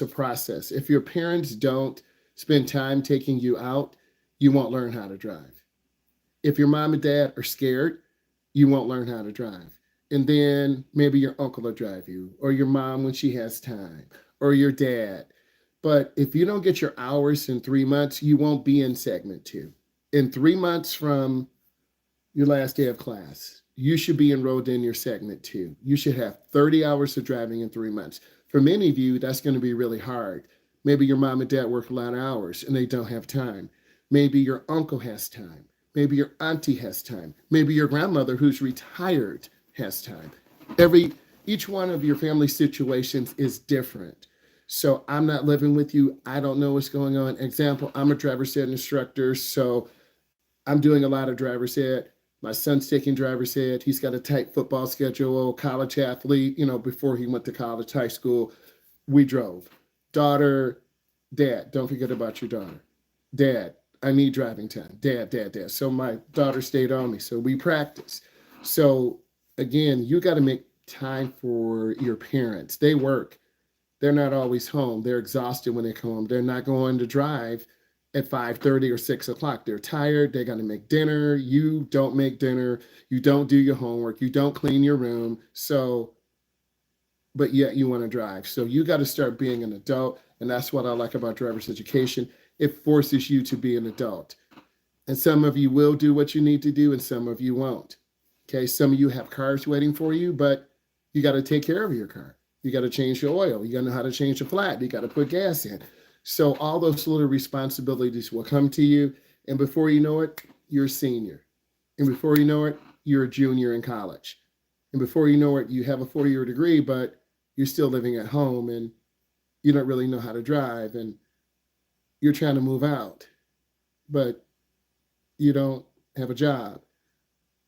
a process. If your parents don't spend time taking you out, you won't learn how to drive. If your mom and dad are scared, you won't learn how to drive. And then maybe your uncle will drive you, or your mom when she has time, or your dad. But if you don't get your hours in 3 months, you won't be in segment two. In 3 months from your last day of class, you should be enrolled in your segment two. You should have 30 hours of driving in 3 months. For many of you, that's going to be really hard. Maybe your mom and dad work a lot of hours and they don't have time. Maybe your uncle has time. Maybe your auntie has time. Maybe your grandmother who's retired has time. Every each one of your family situations is different. So I'm not living with you. I don't know what's going on. Example, I'm a driver's ed instructor, so I'm doing a lot of driver's ed. My son's taking driver's ed. He's got a tight football schedule, college athlete, before he went to college, high school. We drove. Daughter, dad, don't forget about your daughter. Dad, I need driving time. Dad. So my daughter stayed on me. So we practice. So again, you got to make time for your parents. They work. They're not always home. They're exhausted when they come home. They're not going to drive at 5:30 or 6 o'clock. They're tired. They got to make dinner. You don't make dinner. You don't do your homework. You don't clean your room. So, but yet you want to drive. So you got to start being an adult. And that's what I like about driver's education. It forces you to be an adult. And some of you will do what you need to do, and some of you won't. Okay. Some of you have cars waiting for you, but you got to take care of your car. You got to change your oil. You got to know how to change the flat. You got to put gas in. So all those little responsibilities will come to you. And before you know it, you're a senior. And before you know it, you're a junior in college. And before you know it, you have a 4-year degree, but you're still living at home and you don't really know how to drive and you're trying to move out, but you don't have a job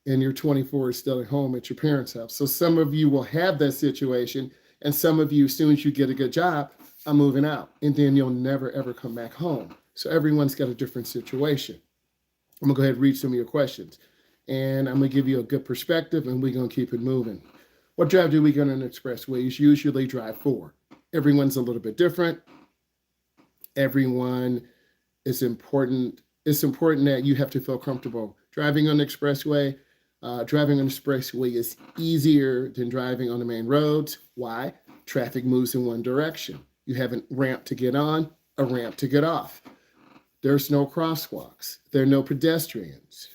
and you're 24 still at home at your parents' house. So some of you will have that situation, and some of you, as soon as you get a good job, are moving out, and then you'll never ever come back home. So everyone's got a different situation. I'm gonna go ahead and read some of your questions, and I'm gonna give you a good perspective, and we're gonna keep it moving. What drive do we get on an expressway? You usually drive 4. Everyone's a little bit different. Everyone is important. It's important that you have to feel comfortable driving on the expressway. Driving on the expressway is easier than driving on the main roads. Why? Traffic moves in one direction. You have a ramp to get on, a ramp to get off. There's no crosswalks. There are no pedestrians.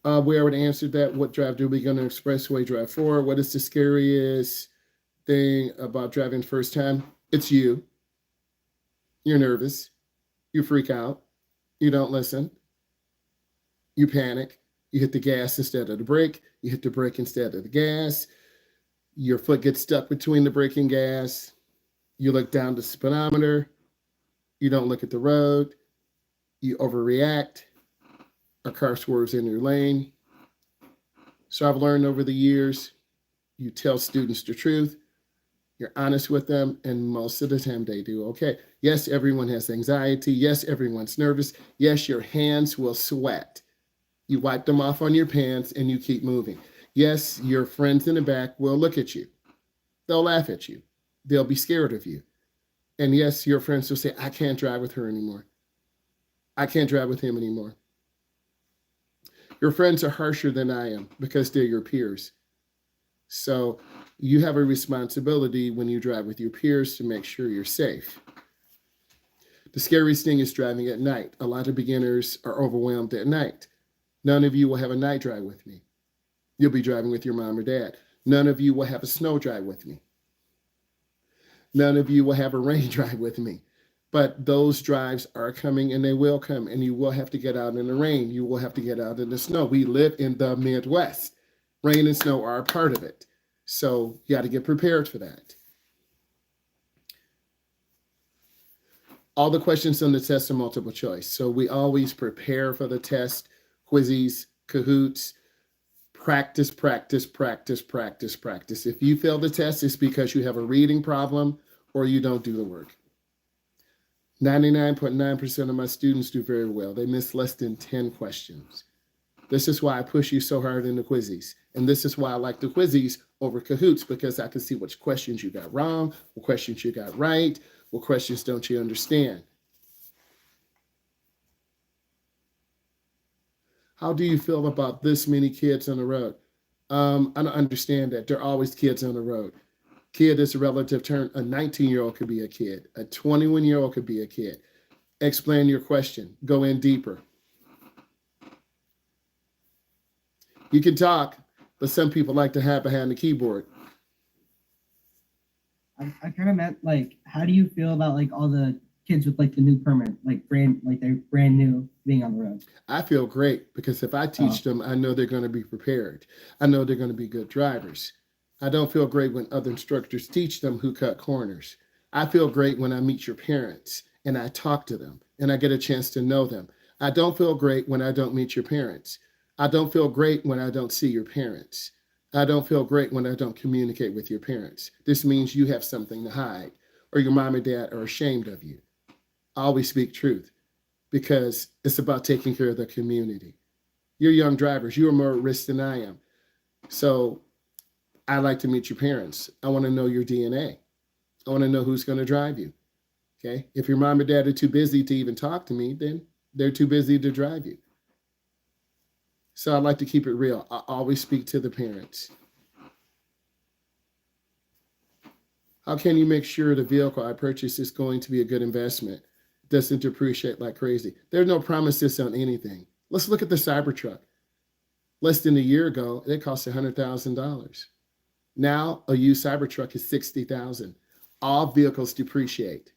We already answered that. What drive do we go on the expressway? Drive 4. What is the scariest thing about driving the first time? It's you. You're nervous. You freak out. You don't listen. You panic. You hit the gas instead of the brake. You hit the brake instead of the gas. Your foot gets stuck between the brake and gas. You look down the speedometer. You don't look at the road. You overreact. A car swerves in your lane. So I've learned over the years, you tell students the truth. You're honest with them, and most of the time they do okay. Yes, everyone has anxiety. Yes, everyone's nervous. Yes, your hands will sweat. You wipe them off on your pants and you keep moving. Yes, your friends in the back will look at you. They'll laugh at you. They'll be scared of you. And yes, your friends will say, I can't drive with her anymore. I can't drive with him anymore. Your friends are harsher than I am because they're your peers. So you have a responsibility when you drive with your peers to make sure you're safe. The scariest thing is driving at night. A lot of beginners are overwhelmed at night. None of you will have a night drive with me. You'll be driving with your mom or dad. None of you will have a snow drive with me. None of you will have a rain drive with me. But those drives are coming and they will come, and you will have to get out in the rain. You will have to get out in the snow. We live in the Midwest. Rain and snow are a part of it. So you got to get prepared for that. All the questions on the test are multiple choice. So we always prepare for the test, quizzes, Kahoots, practice. If you fail the test, it's because you have a reading problem or you don't do the work. 99.9% of my students do very well. They miss less than 10 questions. This is why I push you so hard in the quizzes. And this is why I like the quizzes over Kahoots, because I can see which questions you got wrong, what questions you got right, what questions don't you understand. How do you feel about this many kids on the road? I don't understand that. There are always kids on the road. Kid is a relative term. A 19-year-old could be a kid. A 21-year-old could be a kid. Explain your question. Go in deeper. You can talk, but some people like to hide behind the keyboard. I kind of meant like, how do you feel about like all the kids with like the new permit, like they're brand new being on the road? I feel great because if I teach them, I know they're going to be prepared. I know they're going to be good drivers. I don't feel great when other instructors teach them who cut corners. I feel great when I meet your parents and I talk to them and I get a chance to know them. I don't feel great when I don't meet your parents. I don't feel great when I don't see your parents. I don't feel great when I don't communicate with your parents. This means you have something to hide or your mom and dad are ashamed of you. I always speak truth because it's about taking care of the community. You're young drivers. You are more at risk than I am. So I like to meet your parents. I want to know your DNA. I want to know who's going to drive you. Okay. If your mom and dad are too busy to even talk to me, then they're too busy to drive you. So I like to keep it real. I always speak to the parents. How can you make sure the vehicle I purchase is going to be a good investment? Doesn't depreciate like crazy. There's no promises on anything. Let's look at the Cybertruck. Less than a year ago, it cost $100,000. Now, a used Cybertruck is $60,000. All vehicles depreciate.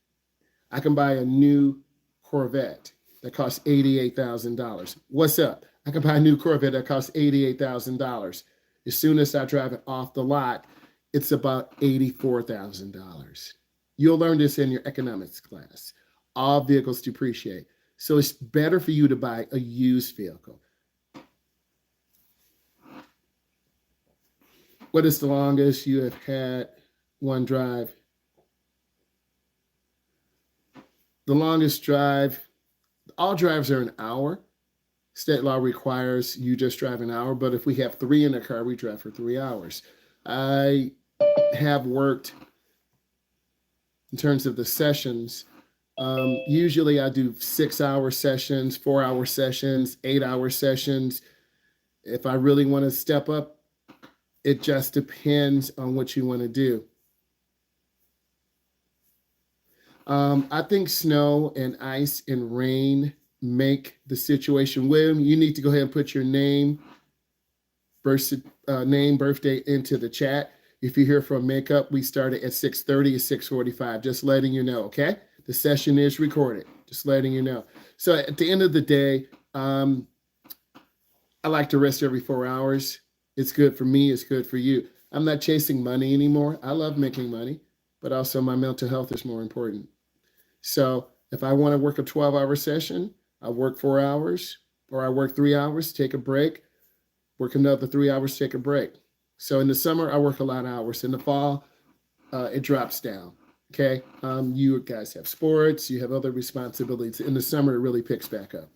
I can buy a new Corvette that costs $88,000. What's up? I can buy a new Corvette that costs $88,000. As soon as I drive it off the lot, it's about $84,000. You'll learn this in your economics class. All vehicles depreciate. So it's better for you to buy a used vehicle. What is the longest you have had one drive? The longest drive, all drives are an hour. State law requires you just drive an hour, but if we have 3 in a car, we drive for 3 hours. I have worked in terms of the sessions. Usually I do 6-hour sessions, 4-hour sessions, 8-hour sessions. If I really want to step up, it just depends on what you want to do. I think snow and ice and rain make the situation. William, you need to go ahead and put your name, birthday into the chat. If you're here for makeup, we started at 6:30 or 6:45. Just letting you know, okay? The session is recorded. Just letting you know. So at the end of the day, I like to rest every 4 hours. It's good for me. It's good for you. I'm not chasing money anymore. I love making money, but also my mental health is more important. So if I want to work a 12-hour session, I work 4 hours, or I work 3 hours, take a break, work another 3 hours, take a break. So in the summer, I work a lot of hours. In the fall, it drops down. Okay. You guys have sports, you have other responsibilities. In the summer, it really picks back up.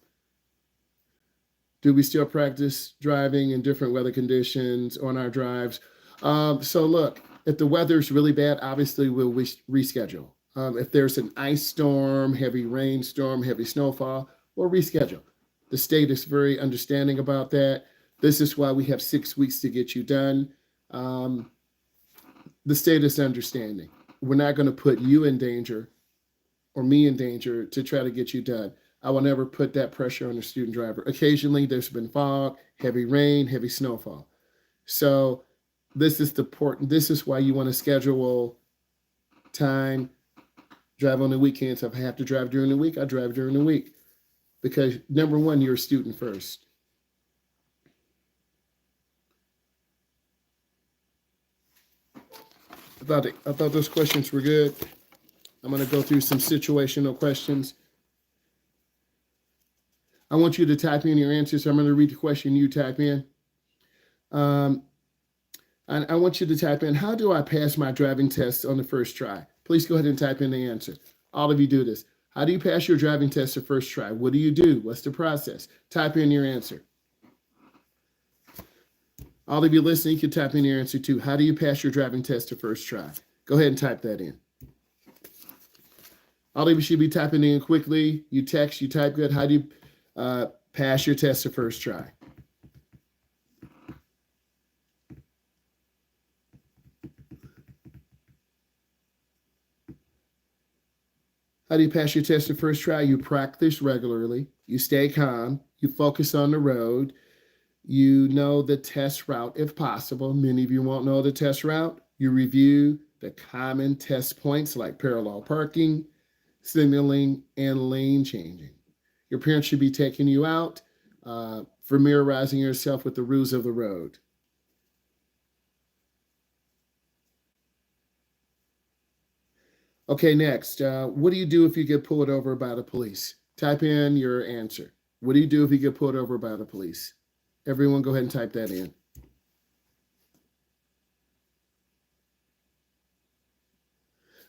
Do we still practice driving in different weather conditions on our drives? So look, if the weather's really bad, obviously we'll reschedule. If there's an ice storm, heavy rainstorm, heavy snowfall, we'll reschedule. The state is very understanding about that. This is why we have 6 weeks to get you done. The state is understanding. We're not going to put you in danger or me in danger to try to get you done. I will never put that pressure on a student driver. Occasionally, there's been fog, heavy rain, heavy snowfall. So this is why you want to schedule time, drive on the weekends. If I have to drive during the week, I drive during the week. Because number one, you're a student first. I thought those questions were good. I'm going to go through some situational questions. I want you to type in your answers. I'm going to read the question you type in. And I want you to type in, how do I pass my driving test on the first try? Please go ahead and type in the answer. All of you do this. How do you pass your driving test the first try? What do you do? What's the process? Type in your answer. All of you listening, you can type in your answer too. How do you pass your driving test to first try? Go ahead and type that in. All of you should be typing in quickly. You text, you type good. How do you pass your test to first try? How do you pass your test to first try? You practice regularly. You stay calm. You focus on the road. You know the test route if possible. Many of you won't know the test route. You review the common test points like parallel parking, signaling, and lane changing. Your parents should be taking you out, familiarizing yourself with the rules of the road. Okay, next. What do you do if you get pulled over by the police? Type in your answer. What do you do if you get pulled over by the police? Everyone, go ahead and type that in.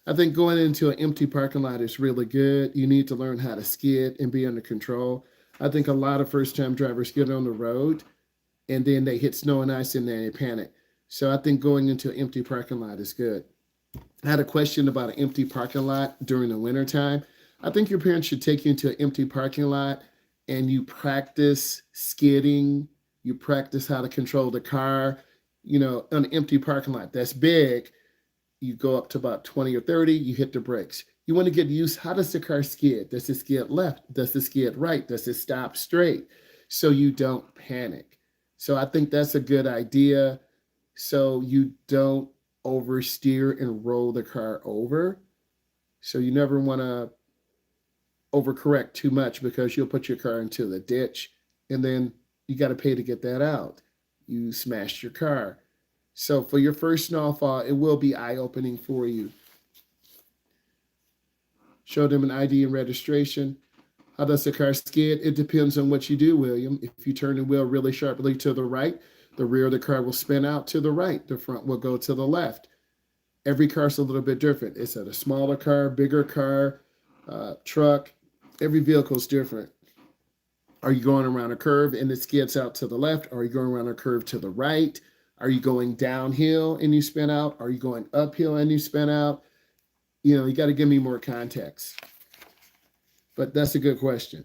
I think going into an empty parking lot is really good. You need to learn how to skid and be under control. I think a lot of first time drivers get on the road and then they hit snow and ice and then they panic. So I think going into an empty parking lot is good. I had a question about an empty parking lot during the wintertime. I think your parents should take you into an empty parking lot and you practice skidding, you practice how to control the car, on an empty parking lot that's big. You go up to about 20 or 30, you hit the brakes. You want to get used, how does the car skid? Does it skid left? Does it skid right? Does it stop straight? So you don't panic. So I think that's a good idea. So you don't oversteer and roll the car over. So you never want to overcorrect too much because you'll put your car into the ditch and then you got to pay to get that out. You smashed your car. So for your first snowfall, it will be eye-opening for you. Show them an ID and registration. How does the car skid? It depends on what you do, William. If you turn the wheel really sharply to the right, the rear of the car will spin out to the right. The front will go to the left. Every car's a little bit different. It's a smaller car, bigger car, truck. Every vehicle is different. Are you going around a curve and it skids out to the left? Are you going around a curve to the right? Are you going downhill and you spin out? Are you going uphill and you spin out? You got to give me more context. But that's a good question.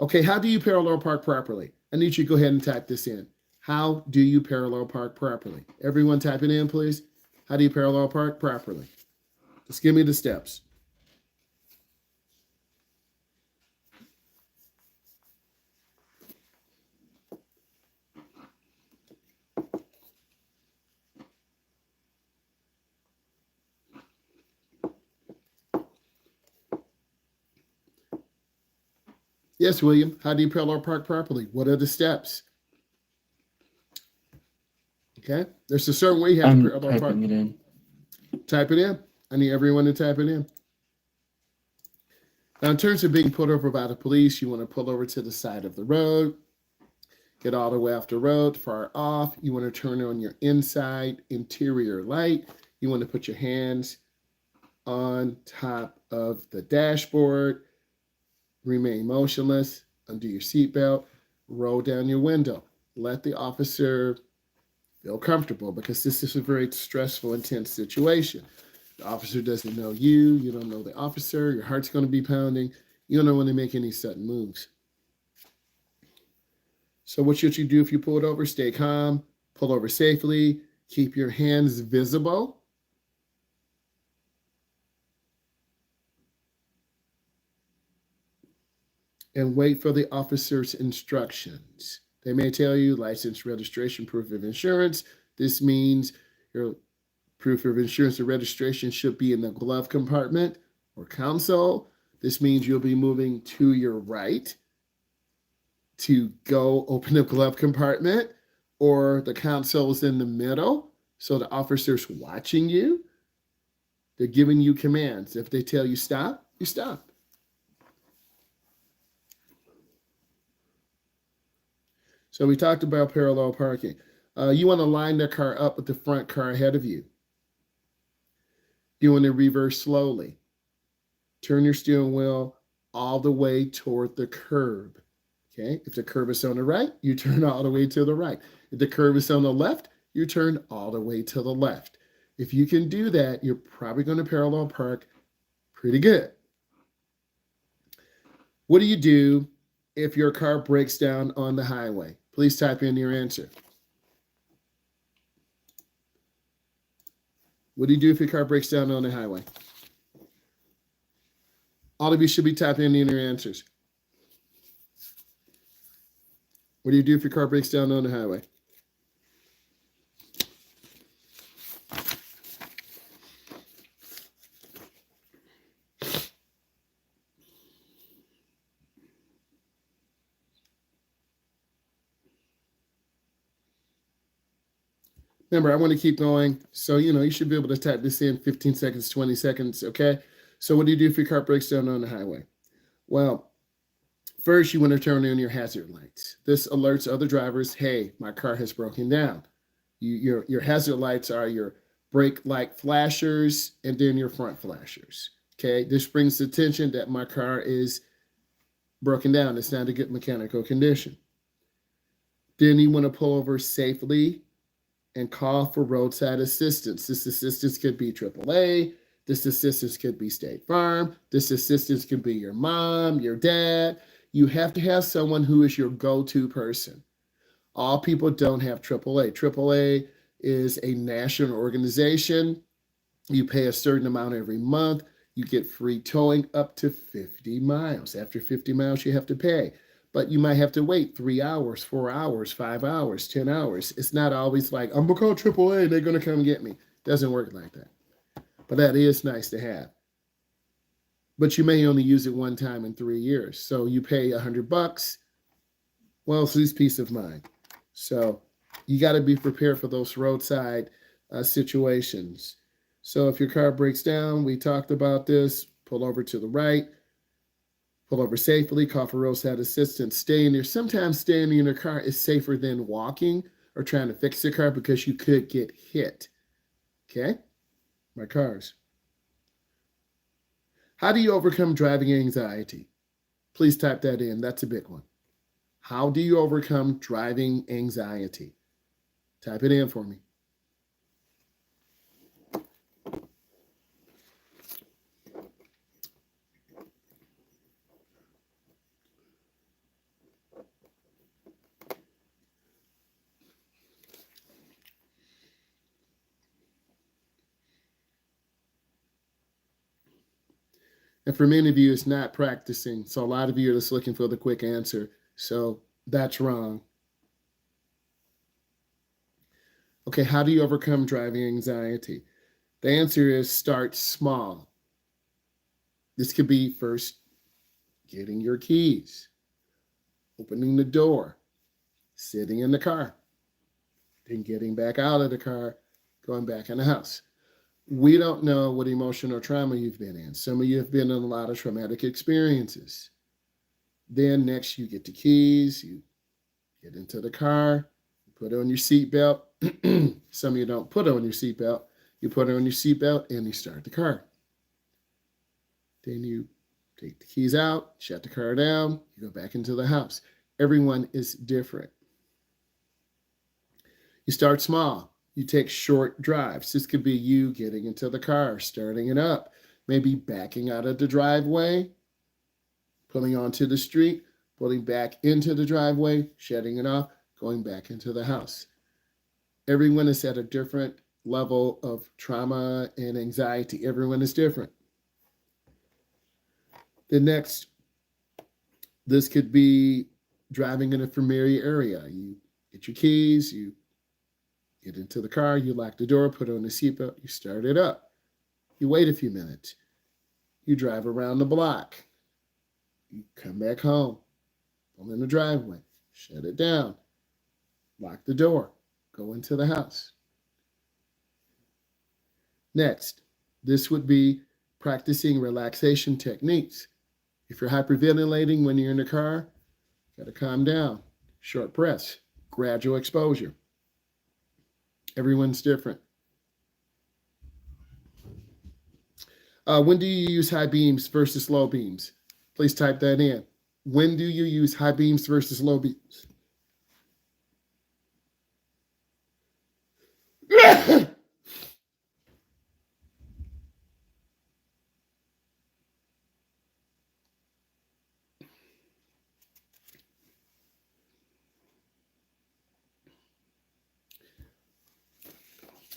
Okay, how do you parallel park properly? I need you to go ahead and type this in. How do you parallel park properly? Everyone type it in, please. How do you parallel park properly? Just give me the steps. Yes, William. How do you parallel park properly? What are the steps? Okay. There's a certain way you have to I'm parallel park. typing it in. Type it in. I need everyone to type it in. Now, in terms of being pulled over by the police, you want to pull over to the side of the road, get all the way off the road, far off. You want to turn on your inside interior light. You want to put your hands on top of the dashboard. Remain motionless, undo your seatbelt, roll down your window. Let the officer feel comfortable because this is a very stressful, intense situation. The officer doesn't know you, you don't know the officer, your heart's going to be pounding. You don't want to make any sudden moves. So what should you do if you pull it over? Stay calm, pull over safely, keep your hands visible. And wait for the officer's instructions. They may tell you license, registration, proof of insurance. This means your proof of insurance or registration should be in the glove compartment or console. This means you'll be moving to your right to go open the glove compartment, or the console is in the middle. So the officer's watching you. They're giving you commands. If they tell you stop, you stop. So we talked about parallel parking. You want to line the car up with the front car ahead of you. You want to reverse slowly. Turn your steering wheel all the way toward the curb. Okay, if the curb is on the right, you turn all the way to the right. If the curb is on the left, you turn all the way to the left. If you can do that, you're probably going to parallel park pretty good. What do you do if your car breaks down on the highway? Please type in your answer. What do you do if your car breaks down on the highway? All of you should be typing in your answers. What do you do if your car breaks down on the highway? Remember, I want to keep going. So, you should be able to type this in 15 seconds, 20 seconds. Okay. So, what do you do if your car breaks down on the highway? Well, first, you want to turn on your hazard lights. This alerts other drivers, hey, my car has broken down. Your hazard lights are your brake light flashers and then your front flashers. Okay. This brings attention that my car is broken down. It's not a good mechanical condition. Then you want to pull over safely and call for roadside assistance. This assistance could be AAA. This assistance could be State Farm. This assistance could be your mom, your dad. You have to have someone who is your go-to person. All people don't have AAA. AAA is a national organization. You pay a certain amount every month. You get free towing up to 50 miles. After 50 miles, you have to pay. But you might have to wait 3 hours, 4 hours, 5 hours, 10 hours. It's not always like, I'm going to call AAA and they're going to come get me. It doesn't work like that. But that is nice to have. But you may only use it one time in 3 years. So you pay $100. Well, it's this peace of mind. So you got to be prepared for those roadside situations. So if your car breaks down, we talked about this, pull over to the right, pull over safely, call for roadside assistance, stay in there. Sometimes staying in your car is safer than walking or trying to fix your car because you could get hit. Okay? My cars. How do you overcome driving anxiety? Please type that in. That's a big one. How do you overcome driving anxiety? Type it in for me. And for many of you, it's not practicing. So a lot of you are just looking for the quick answer. So that's wrong. Okay, how do you overcome driving anxiety? The answer is start small. This could be first getting your keys, opening the door, sitting in the car, then getting back out of the car, going back in the house. We don't know what emotional trauma you've been in. Some of you have been in a lot of traumatic experiences. Then next you get the keys, you get into the car, you put on your seatbelt. Some of you don't put on your seatbelt. You put on your seatbelt and you start the car. Then you take the keys out, shut the car down, you go back into the house. Everyone is different. You start small. You take short drives. This could be you getting into the car, starting it up, maybe backing out of the driveway, pulling onto the street, pulling back into the driveway, shutting it off, going back into the house. Everyone is at a different level of trauma and anxiety. Everyone is different. The next, this could be driving in a familiar area. You get your keys, you get into the car, you lock the door, put on the seatbelt, you start it up. You wait a few minutes. You drive around the block. You come back home, pull in the driveway, shut it down, lock the door, go into the house. Next, this would be practicing relaxation techniques. If you're hyperventilating when you're in the car, got to calm down. Short breaths, gradual exposure. Everyone's different. When do you use high beams versus low beams? Please type that in. When do you use high beams versus low beams?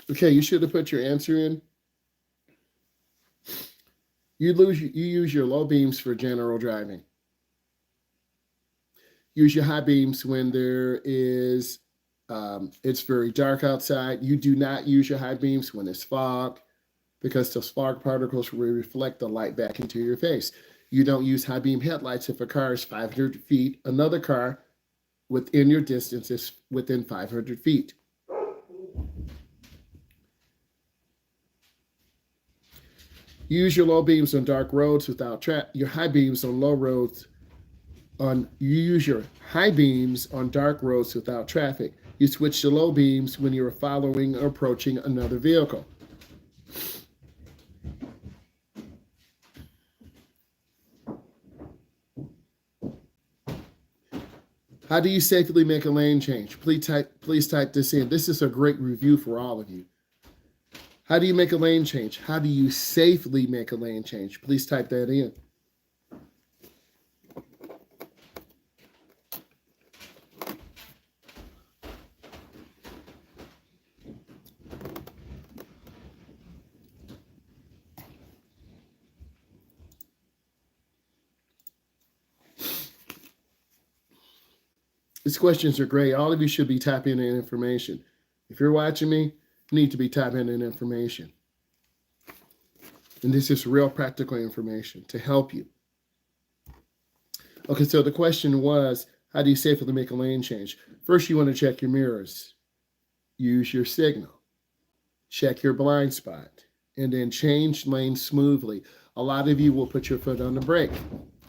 Okay, you should have put your answer in. You use your low beams for general driving. Use your high beams when it's very dark outside. You do not use your high beams when it's fog because those fog particles will reflect the light back into your face. You don't use high beam headlights if a car is 500 feet. Another car within your distance is within 500 feet. Use your low beams on dark roads without your high beams on low roads. You use your high beams on dark roads without traffic. You switch to low beams when you're following or approaching another vehicle. How do you safely make a lane change? Please type this in. This is a great review for all of you. How do you make a lane change? How do you safely make a lane change? Please type that in. These questions are great. All of you should be typing in information. If you're watching me, you need to be typing in information. And this is real practical information to help you. Okay, so the question was, how do you safely make a lane change? First, you want to check your mirrors. Use your signal. Check your blind spot. And then change lanes smoothly. A lot of you will put your foot on the brake.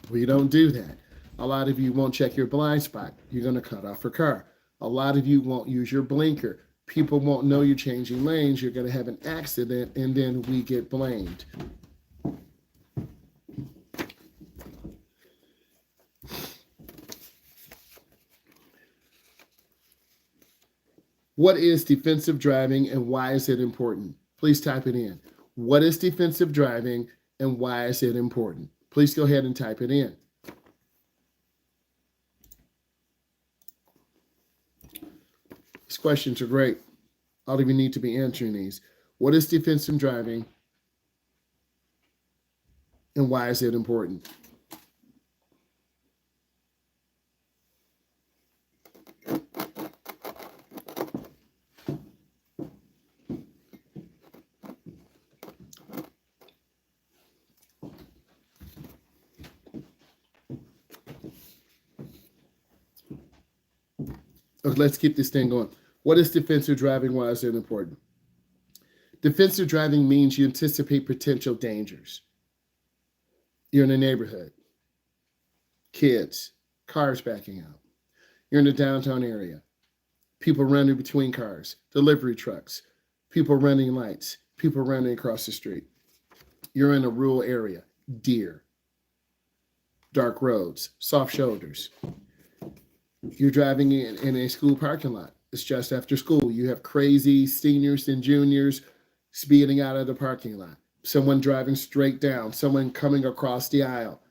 We don't do that. A lot of you won't check your blind spot. You're going to cut off your car. A lot of you won't use your blinker. People won't know you're changing lanes. You're going to have an accident, and then we get blamed. What is defensive driving and why is it important? Please type it in. What is defensive driving and why is it important? Please go ahead and type it in. These questions are great. All of you need to be answering these. What is defensive driving and why is it important? Okay, let's keep this thing going. What is defensive driving? Why is it important? Defensive driving means you anticipate potential dangers. You're in a neighborhood, kids, cars backing out. You're in a downtown area, people running between cars, delivery trucks, people running lights, people running across the street. You're in a rural area, deer, dark roads, soft shoulders. You're driving in a school parking lot. It's just after school. You have crazy seniors and juniors speeding out of the parking lot. Someone driving straight down, someone coming across the aisle.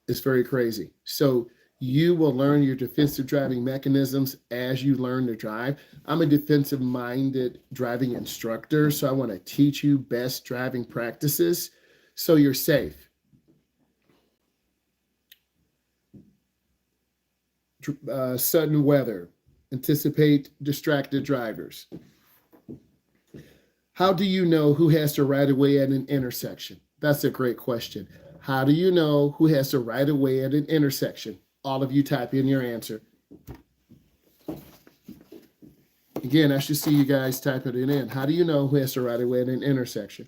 It's very crazy. So you will learn your defensive driving mechanisms as you learn to drive. I'm a defensive minded driving instructor, so I want to teach you best driving practices so you're safe. Sudden weather, anticipate distracted drivers. How do you know who has the right of way at an intersection? That's a great question. How do you know who has the right of way at an intersection? All of you type in your answer. Again, I should see you guys typing it in. How do you know who has the right of way at an intersection?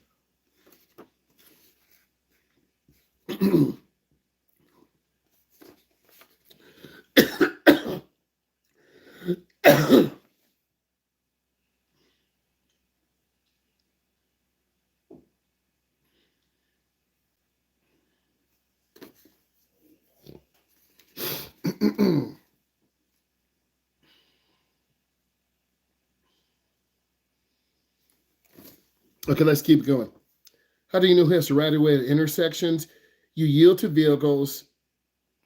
Okay, let's keep going. How do you know who has the right of way at intersections? You yield to vehicles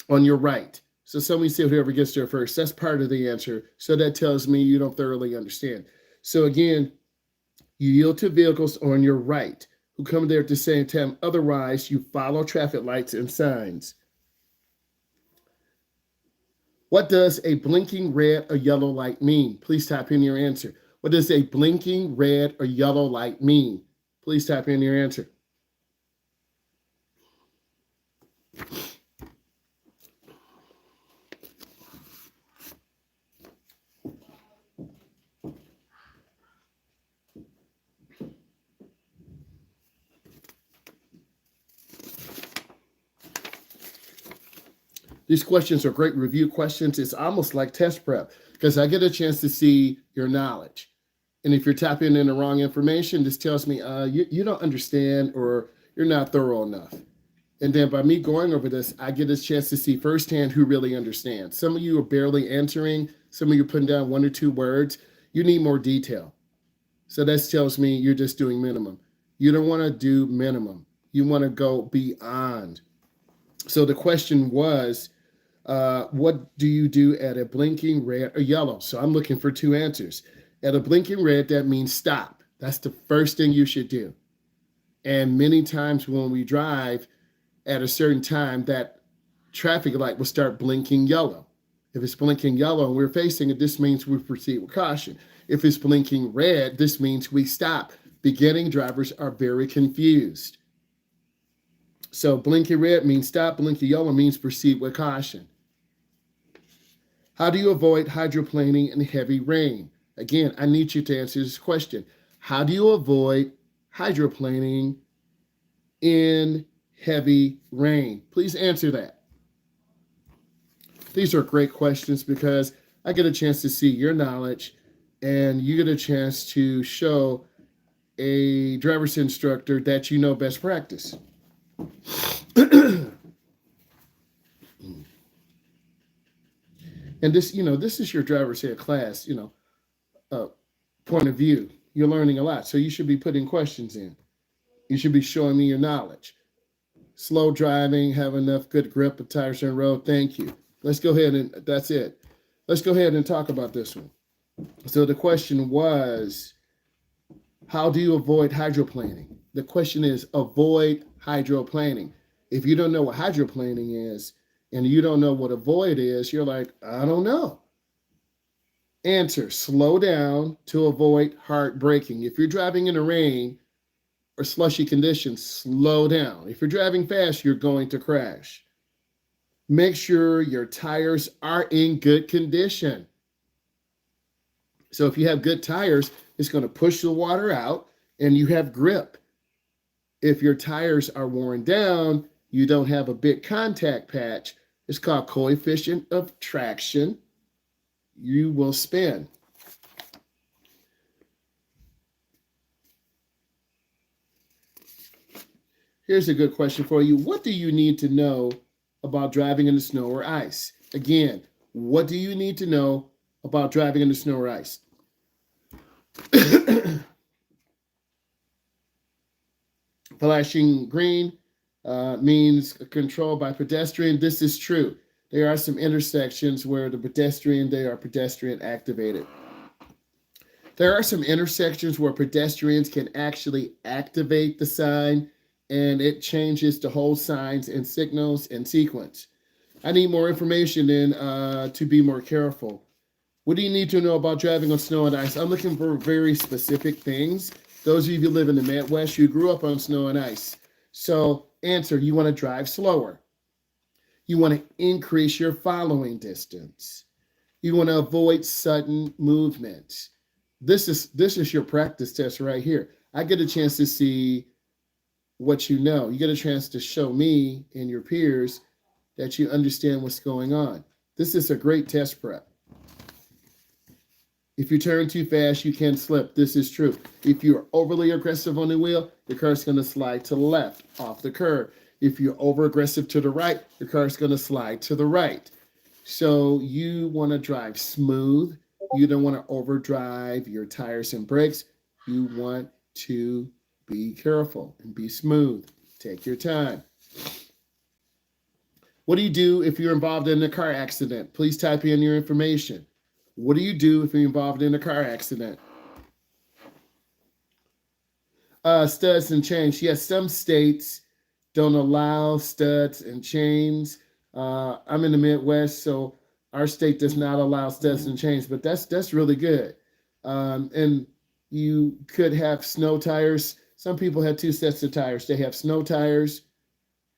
on your right. So somebody say whoever gets there first. That's part of the answer. So that tells me you don't thoroughly understand. So again, you yield to vehicles on your right who come there at the same time. Otherwise, you follow traffic lights and signs. What does a blinking red or yellow light mean? Please type in your answer. What does a blinking red or yellow light mean? Please type in your answer. These questions are great review questions. It's almost like test prep because I get a chance to see your knowledge. And if you're tapping in the wrong information, this tells me you don't understand or you're not thorough enough. And then by me going over this, I get a chance to see firsthand who really understands. Some of you are barely answering. Some of you are putting down 1 or 2 words. You need more detail. So that tells me you're just doing minimum. You don't want to do minimum. You want to go beyond. So the question was, what do you do at a blinking red or yellow? So I'm looking for 2 answers. At a blinking red, that means stop. That's the first thing you should do. And many times when we drive at a certain time, that traffic light will start blinking yellow. If it's blinking yellow and we're facing it, this means we proceed with caution. If it's blinking red, this means we stop. Beginning drivers are very confused. So blinking red means stop, blinking yellow means proceed with caution. How do you avoid hydroplaning in heavy rain? Again, I need you to answer this question. How do you avoid hydroplaning in heavy rain? Please answer that. These are great questions because I get a chance to see your knowledge and you get a chance to show a driver's instructor that you know best practice. And this, this is your driver's ed class, point of view. You're learning a lot. So you should be putting questions in. You should be showing me your knowledge. Slow driving, have enough good grip of tires on the road. Thank you. Let's go ahead and that's it. Let's go ahead and talk about this one. So the question was, how do you avoid hydroplaning? The question is avoid hydroplaning. If you don't know what hydroplaning is and you don't know what avoid is, you're like, I don't know. Answer, slow down to avoid hard braking. If you're driving in the rain or slushy conditions, slow down. If you're driving fast, you're going to crash. Make sure your tires are in good condition. So if you have good tires, it's going to push the water out and you have grip. If your tires are worn down, you don't have a big contact patch. It's called coefficient of traction. You will spin. Here's a good question for you. What do you need to know about driving in the snow or ice? Again, what do you need to know about driving in the snow or ice? Flashing green means control by pedestrian. This is true. There are some intersections where they are pedestrian activated. There are some intersections where pedestrians can actually activate the sign and it changes the whole signs and signals and sequence. I need more information then to be more careful. What do you need to know about driving on snow and ice? I'm looking for very specific things. Those of you who live in the Midwest, you grew up on snow and ice. So answer, you want to drive slower. You want to increase your following distance. You want to avoid sudden movement. This is your practice test right here. I get a chance to see what you know. You get a chance to show me and your peers that you understand what's going on. This is a great test prep. If you turn too fast, you can slip. This is true. If you're overly aggressive on the wheel, your car's going to slide to the left off the curb. If you're over aggressive to the right, your car's going to slide to the right. So you want to drive smooth. You don't want to overdrive your tires and brakes. You want to be careful and be smooth. Take your time. What do you do if you're involved in a car accident? Please type in your information. What do you do if you're involved in a car accident? Studs and chains. Yes, some states don't allow studs and chains. I'm in the Midwest, so our state does not allow studs and chains, but that's really good. And you could have snow tires. Some people have two sets of tires. They have snow tires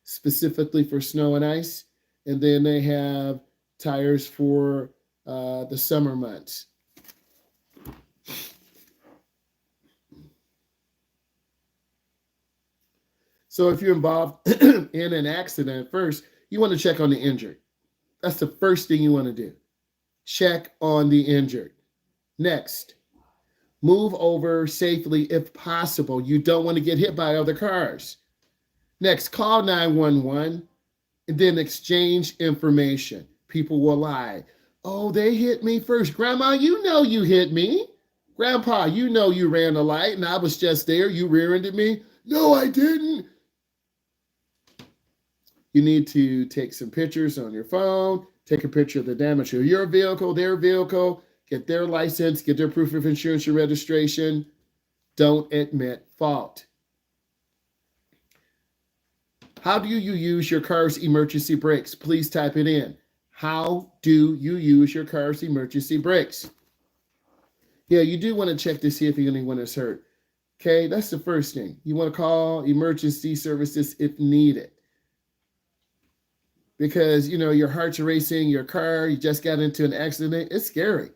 specifically for snow and ice, and then they have tires for the summer months. So if you're involved in an accident, first you want to check on the injured. That's the first thing you want to do. Check on the injured. Next, move over safely if possible. You don't want to get hit by other cars. Next, call 911 and then exchange information. People will lie. Oh, they hit me first. Grandma, you know you hit me. Grandpa, you know you ran a light and I was just there. You rear-ended me. No, I didn't. You need to take some pictures on your phone, take a picture of the damage to your vehicle, their vehicle, get their license, get their proof of insurance and registration. Don't admit fault. How do you use your car's emergency brakes? Please type it in. How do you use your car's emergency brakes? Yeah, you do want to check to see if anyone is hurt. Okay, that's the first thing. You want to call emergency services if needed. Because, your heart's racing, your car, you just got into an accident. It's scary,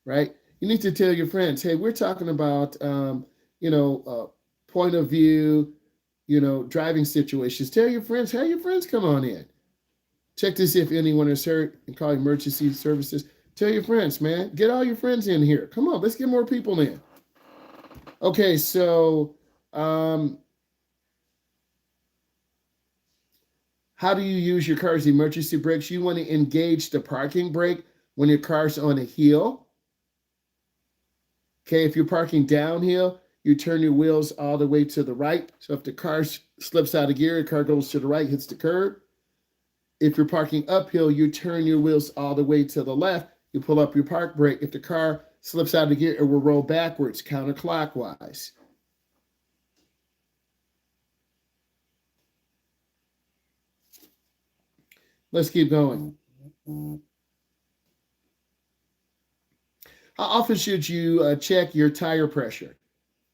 right? You need to tell your friends, hey, we're talking about, point of view, driving situations. Tell your friends, have your friends come on in. Check to see if anyone is hurt and call emergency services. Tell your friends, man. Get all your friends in here. Come on, let's get more people in. Okay, so how do you use your car's emergency brakes? You want to engage the parking brake when your car's on a hill. Okay, if you're parking downhill, you turn your wheels all the way to the right. So if the car slips out of gear, the car goes to the right, hits the curb. If you're parking uphill, you turn your wheels all the way to the left. You pull up your park brake. If the car slips out of gear, it will roll backwards, counterclockwise. Let's keep going. How often should you check your tire pressure?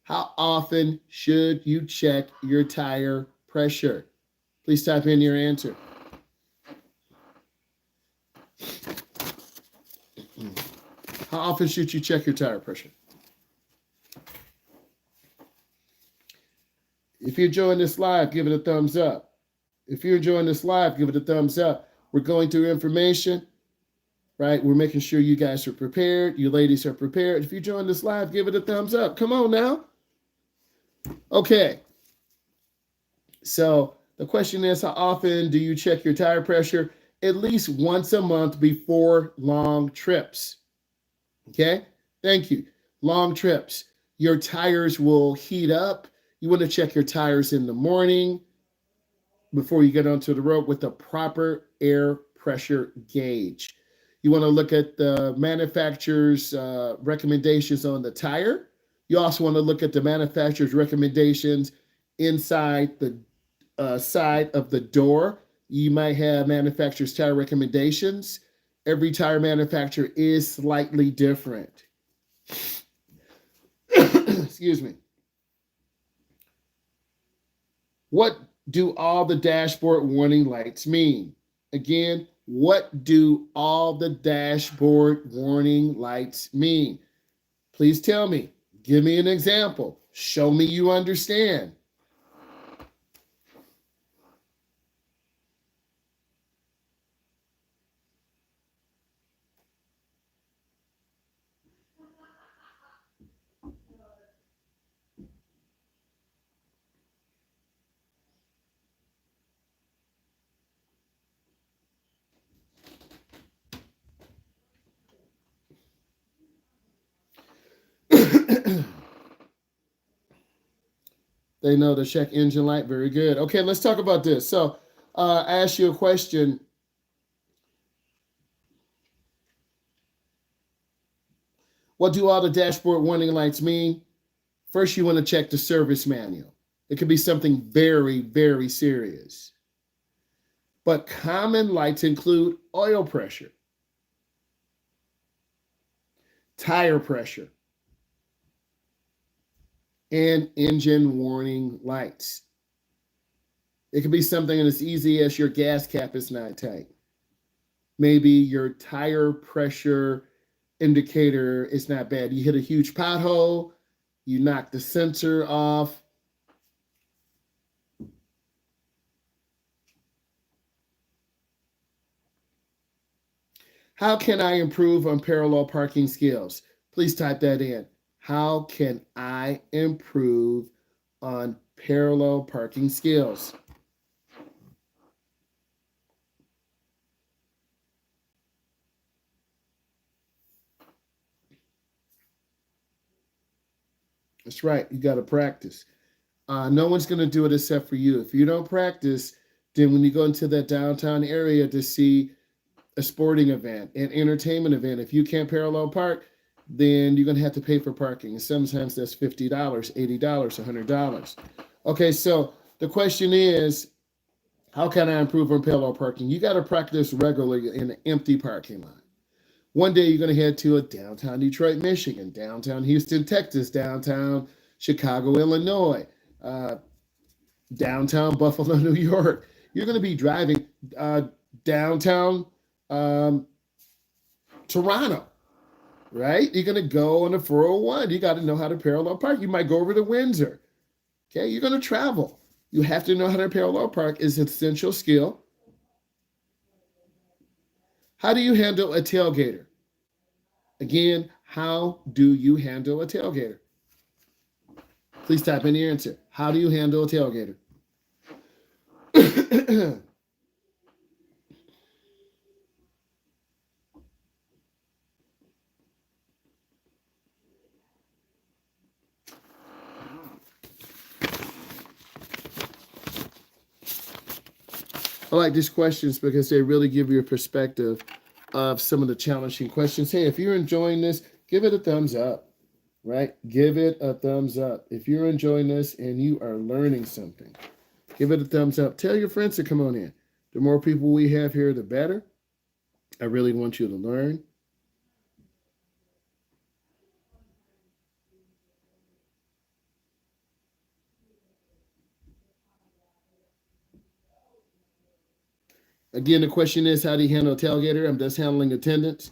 How often should you check your tire pressure? Please type in your answer. How often should you check your tire pressure? If you're enjoying this live, give it a thumbs up. If you're enjoying this live, give it a thumbs up. We're going through information, right? We're making sure you guys are prepared. You ladies are prepared. If you join this live, give it a thumbs up. Come on now. Okay. So the question is, how often do you check your tire pressure? At least once a month before long trips. Okay. Thank you. Long trips. Your tires will heat up. You want to check your tires in the morning before you get onto the road with a proper air pressure gauge. You want to look at the manufacturer's recommendations on the tire. You also want to look at the manufacturer's recommendations inside the side of the door. You might have manufacturer's tire recommendations. Every tire manufacturer is slightly different. Excuse me. What do all the dashboard warning lights mean? Again, what do all the dashboard warning lights mean? Please tell me. Give me an example. Show me you understand. They know the check engine light. Very good. Okay, let's talk about this. So, I asked you a question. What do all the dashboard warning lights mean? First, you want to check the service manual. It could be something very, very serious. But common lights include oil pressure, tire pressure, and engine warning lights. It could be something as easy as your gas cap is not tight. Maybe your tire pressure indicator is not bad. You hit a huge pothole, you knock the sensor off. How can I improve on parallel parking skills? Please type that in. How can I improve on parallel parking skills? That's right. You got to practice. No one's going to do it except for you. If you don't practice, then when you go into that downtown area to see a sporting event, an entertainment event, if you can't parallel park, then you're going to have to pay for parking. And sometimes that's $50, $80, $100. Okay, so the question is, how can I improve on parallel parking? You got to practice regularly in an empty parking lot. One day you're going to head to a downtown Detroit, Michigan, downtown Houston, Texas, downtown Chicago, Illinois, uh, downtown Buffalo, New York. You're going to be driving downtown um, Toronto, right? You're going to go on the 401. You got to know how to parallel park. You might go over to Windsor. Okay, you're going to travel. You have to know how to parallel park. It's an essential skill. How do you handle a tailgater? Again, how do you handle a tailgater? Please type in your answer. How do you handle a tailgater? I like these questions because they really give you a perspective of some of the challenging questions. Hey, if you're enjoying this, give it a thumbs up, right? Give it a thumbs up. If you're enjoying this and you are learning something, give it a thumbs up. Tell your friends to come on in. The more people we have here, the better. I really want you to learn. Again, the question is, how do you handle a tailgater? I'm just handling attendance.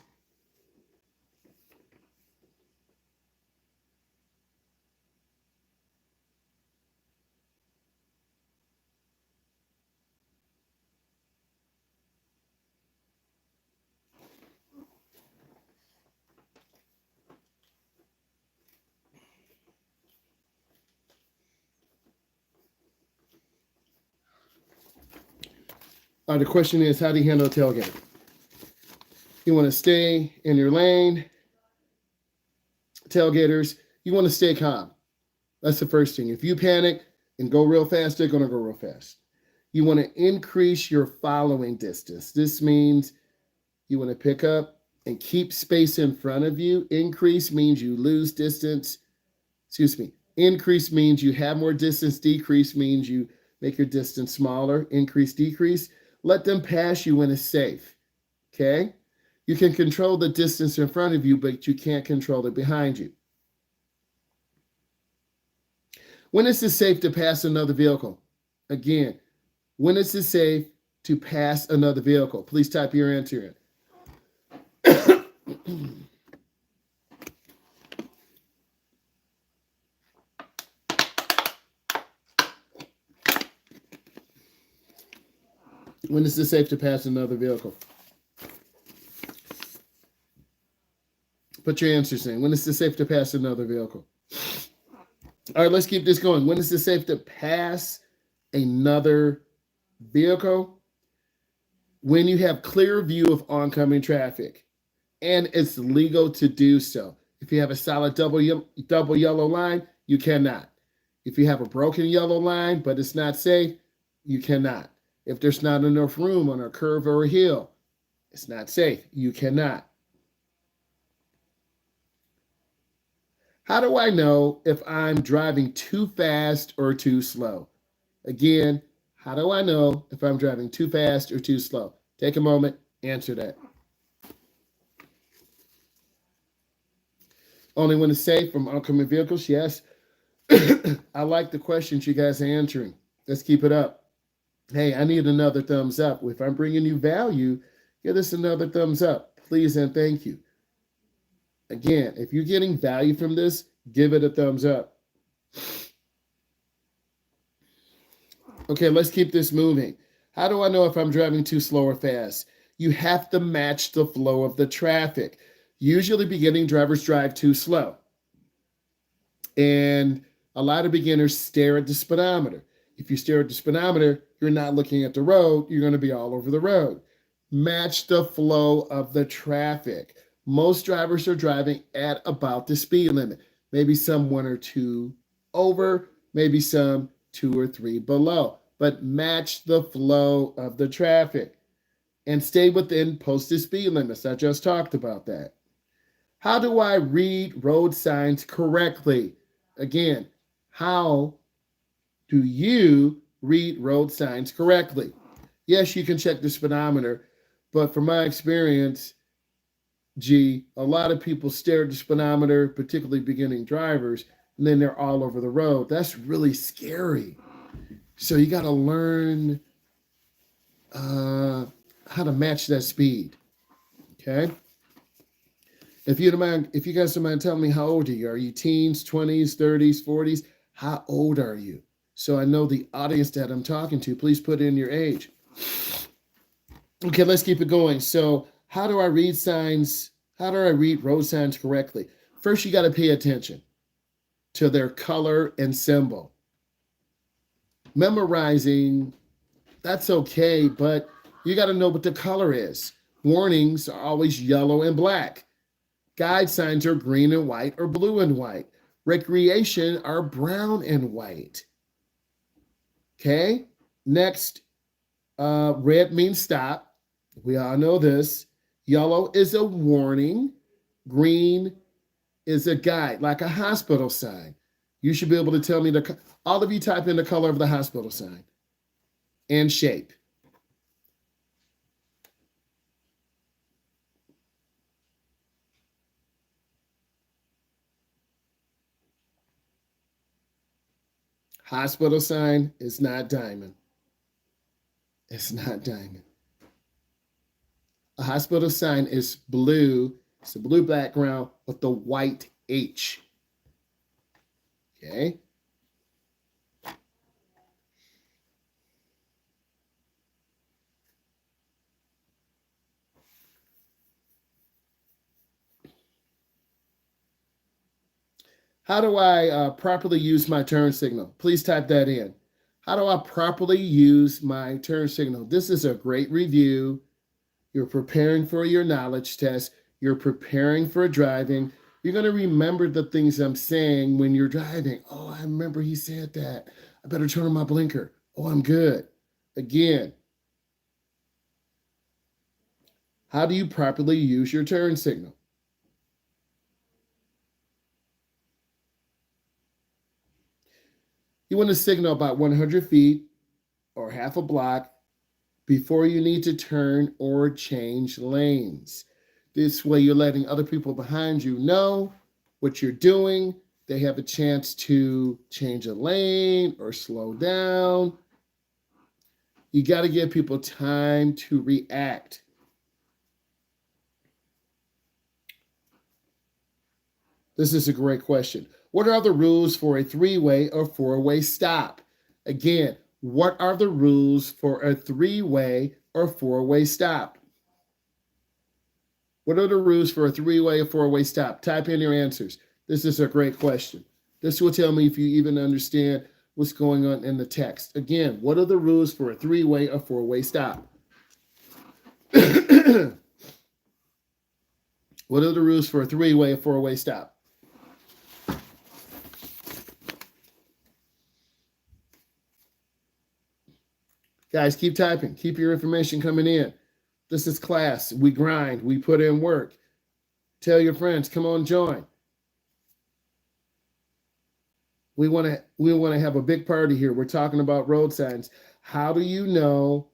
The question is, how do you handle a tailgater? You want to stay in your lane. Tailgaters, you want to stay calm. That's the first thing. If you panic and go real fast, they're going to go real fast. You want to increase your following distance. This means you want to pick up and keep space in front of you. Increase means you lose distance. Excuse me. Increase means you have more distance. Decrease means you make your distance smaller. Increase, decrease. Let them pass you when it's safe. Okay? You can control the distance in front of you, but you can't control it behind you. When is it safe to pass another vehicle? Again, when is it safe to pass another vehicle? Please type your answer in. When is it safe to pass another vehicle? Put your answers in. When is it safe to pass another vehicle? All right, let's keep this going. When is it safe to pass another vehicle? When you have clear view of oncoming traffic and it's legal to do so. If you have a solid double yellow line, you cannot. If you have a broken yellow line, but it's not safe, you cannot. If there's not enough room on a curve or a hill, it's not safe. You cannot. How do I know if I'm driving too fast or too slow? Again, how do I know if I'm driving too fast or too slow? Take a moment, answer that. Only when it's safe from oncoming vehicles? Yes. I like the questions you guys are answering. Let's keep it up. Hey, I need another thumbs up. If I'm bringing you value, give us another thumbs up, please and thank you. Again, if you're getting value from this, give it a thumbs up. Okay, let's keep this moving. How do I know if I'm driving too slow or fast? You have to match the flow of the traffic. Usually, beginning drivers drive too slow. And a lot of beginners stare at the speedometer. If you stare at the speedometer, you're not looking at the road, you're going to be all over the road. Match the flow of the traffic. Most drivers are driving at about the speed limit, maybe some one or two over, maybe some two or three below, but match the flow of the traffic and stay within posted speed limits. I just talked about that. How do I read road signs correctly? Again, how do you read road signs correctly? Yes, you can check the speedometer, but from my experience, a lot of people stare at the speedometer, particularly beginning drivers, and then they're all over the road. That's really scary. So you got to learn how to match that speed. Okay. If you don't mind, if you guys don't mind telling me how old are you? Are you teens, 20s, 30s, 40s? How old are you? So I know the audience that I'm talking to. Please put in your age. Okay, let's keep it going. So how do I read signs? How do I read road signs correctly? First, you got to pay attention to their color and symbol. Memorizing, that's okay, but you got to know what the color is. Warnings are always yellow and black. Guide signs are green and white or blue and white. Recreation are brown and white. Okay, next, red means stop. We all know this. Yellow is a warning. Green is a guide, like a hospital sign. You should be able to tell me all of you type in the color of the hospital sign and shape. Hospital sign is not diamond. It's not diamond. A hospital sign is blue. It's a blue background with the white H. Okay. How do I properly use my turn signal? Please type that in. How do I properly use my turn signal? This is a great review. You're preparing for your knowledge test. You're preparing for driving. You're going to remember the things I'm saying when you're driving. Oh, I remember he said that. I better turn on my blinker. Oh, I'm good. Again, how do you properly use your turn signal? You want to signal about 100 feet or half a block before you need to turn or change lanes. This way, you're letting other people behind you know what you're doing. They have a chance to change a lane or slow down. You got to give people time to react. This is a great question. What are the rules for a three-way or four-way stop? Again, what are the rules for a three-way or four-way stop? What are the rules for a three-way or four-way stop? Type in your answers. This is a great question. This will tell me if you even understand what's going on in the text. Again, what are the rules for a three-way or four-way stop? What are the rules for a three-way or four-way stop? Guys, keep typing. Keep your information coming in. This is class. We grind. We put in work. Tell your friends, come on, join. We want to have a big party here. We're talking about road signs. How do you know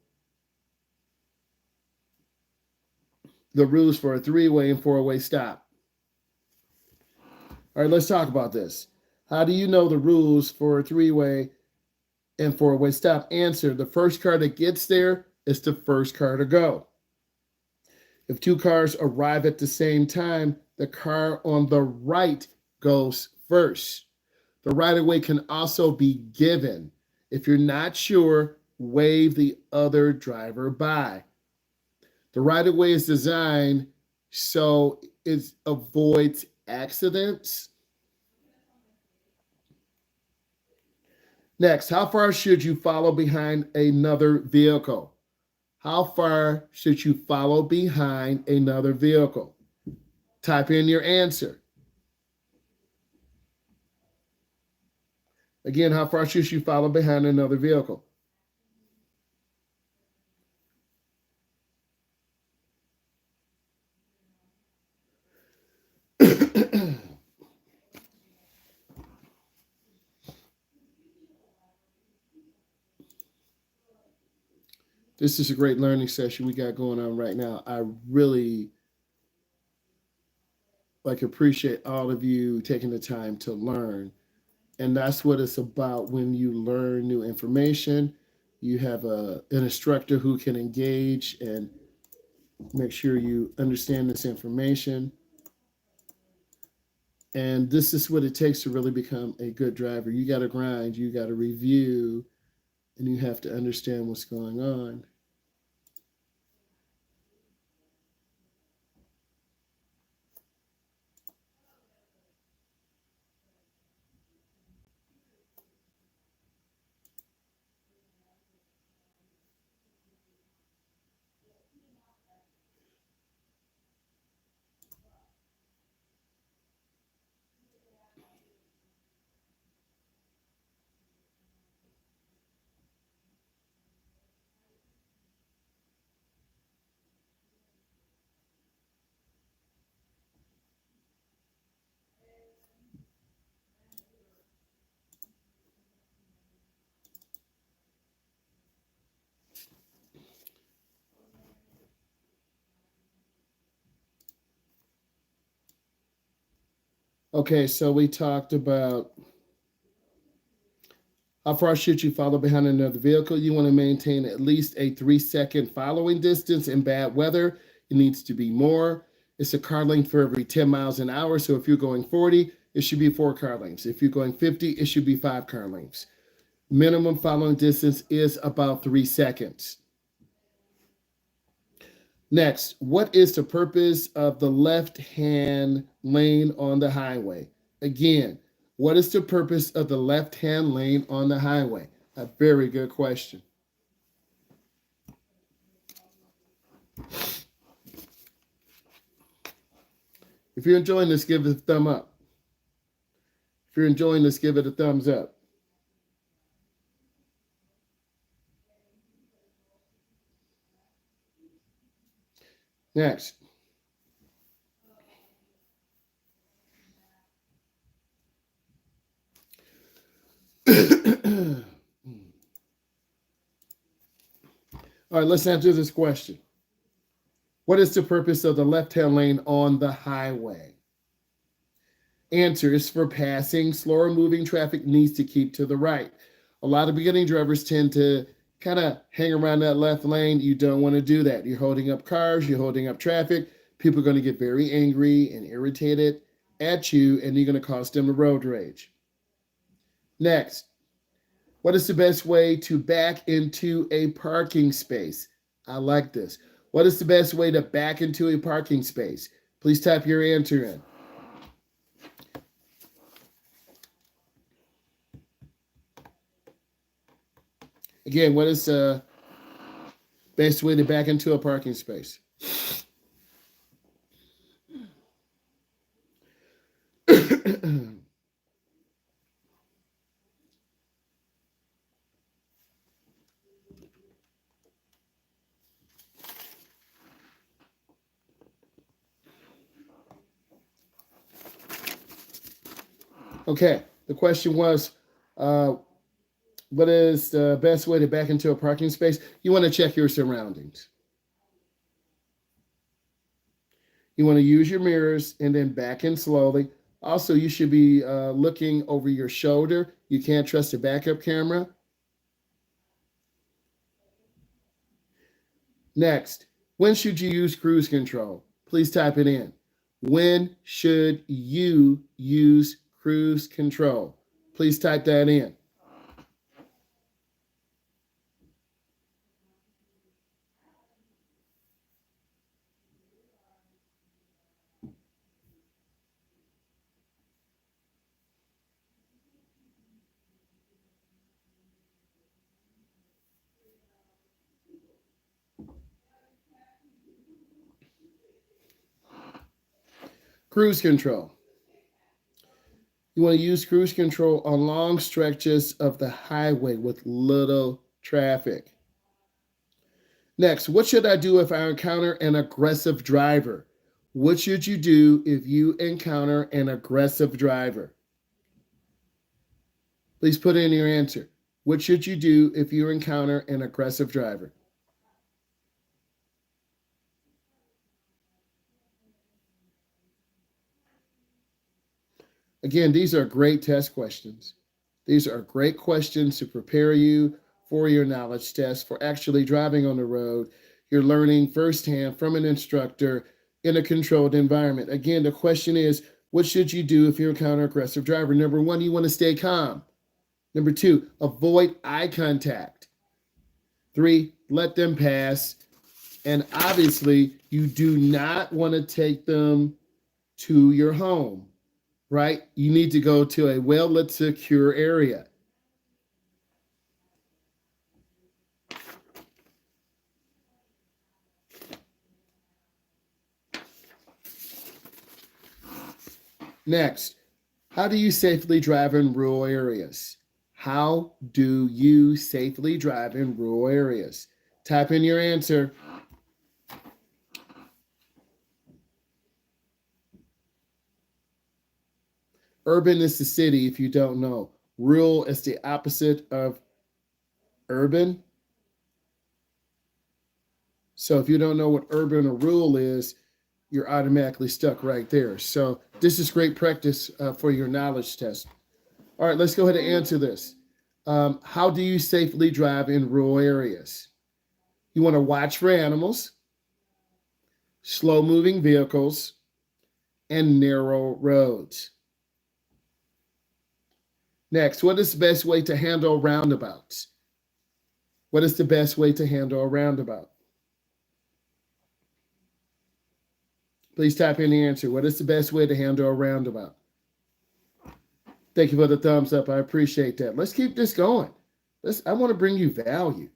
the rules for a three-way and four-way stop? All right, let's talk about this. How do you know the rules for a three-way and four-way stop? Answer: the first car that gets there is the first car to go. If two cars arrive at the same time, the car on the right goes first. The right of way can also be given. If you're not sure, wave the other driver by. The right of way is designed so it avoids accidents. Next, how far should you follow behind another vehicle? How far should you follow behind another vehicle? Type in your answer. Again, how far should you follow behind another vehicle? This is a great learning session we got going on right now. I really appreciate all of you taking the time to learn. And that's what it's about when you learn new information. You have an instructor who can engage and make sure you understand this information. And this is what it takes to really become a good driver. You got to grind, you got to review, and you have to understand what's going on. Okay, so we talked about how far should you follow behind another vehicle. You want to maintain at least a 3-second following distance in bad weather. It needs to be more. It's a car length for every 10 miles an hour. So if you're going 40, it should be 4 car lengths. If you're going 50, it should be 5 car lengths. Minimum following distance is about 3 seconds. Next, what is the purpose of the left-hand lane on the highway? Again, what is the purpose of the left-hand lane on the highway? A very good question. If you're enjoying this, give it a thumb up. If you're enjoying this, give it a thumbs up. Next. All right, let's answer this question. What is the purpose of the left-hand lane on the highway? Answer is for passing. Slower moving traffic needs to keep to the right. A lot of beginning drivers tend to kind of hang around that left lane. You don't want to do that. You're holding up cars, you're holding up traffic. People are going to get very angry and irritated at you, and you're going to cause them the road rage. Next, what is the best way to back into a parking space? I like this. What is the best way to back into a parking space? Please type your answer in. Again, what is the best way to back into a parking space? Okay, the question was, uh, what is the best way to back into a parking space? You want to check your surroundings. You want to use your mirrors and then back in slowly. Also, you should be looking over your shoulder. You can't trust a backup camera. Next, when should you use cruise control? Please type it in. When should you use cruise control? Please type that in. Cruise control. You want to use cruise control on long stretches of the highway with little traffic. Next, what should I do if I encounter an aggressive driver? What should you do if you encounter an aggressive driver? Please put in your answer. What should you do if you encounter an aggressive driver? Again, these are great test questions. These are great questions to prepare you for your knowledge test, for actually driving on the road. You're learning firsthand from an instructor in a controlled environment. Again, the question is, what should you do if you encounter an aggressive driver? Number one, you want to stay calm. Number two, avoid eye contact. Three, let them pass. And obviously, you do not want to take them to your home, right? You need to go to a well lit, secure area. Next, how do you safely drive in rural areas? How do you safely drive in rural areas? Type in your answer. Urban is the city, if you don't know. Rural is the opposite of urban. So if you don't know what urban or rural is, you're automatically stuck right there. So this is great practice for your knowledge test. All right, let's go ahead and answer this. How do you safely drive in rural areas? You want to watch for animals, slow moving vehicles, and narrow roads. Next, what is the best way to handle roundabouts? What is the best way to handle a roundabout? Please type in the answer. What is the best way to handle a roundabout? Thank you for the thumbs up. I appreciate that. Let's keep this going. I want to bring you value.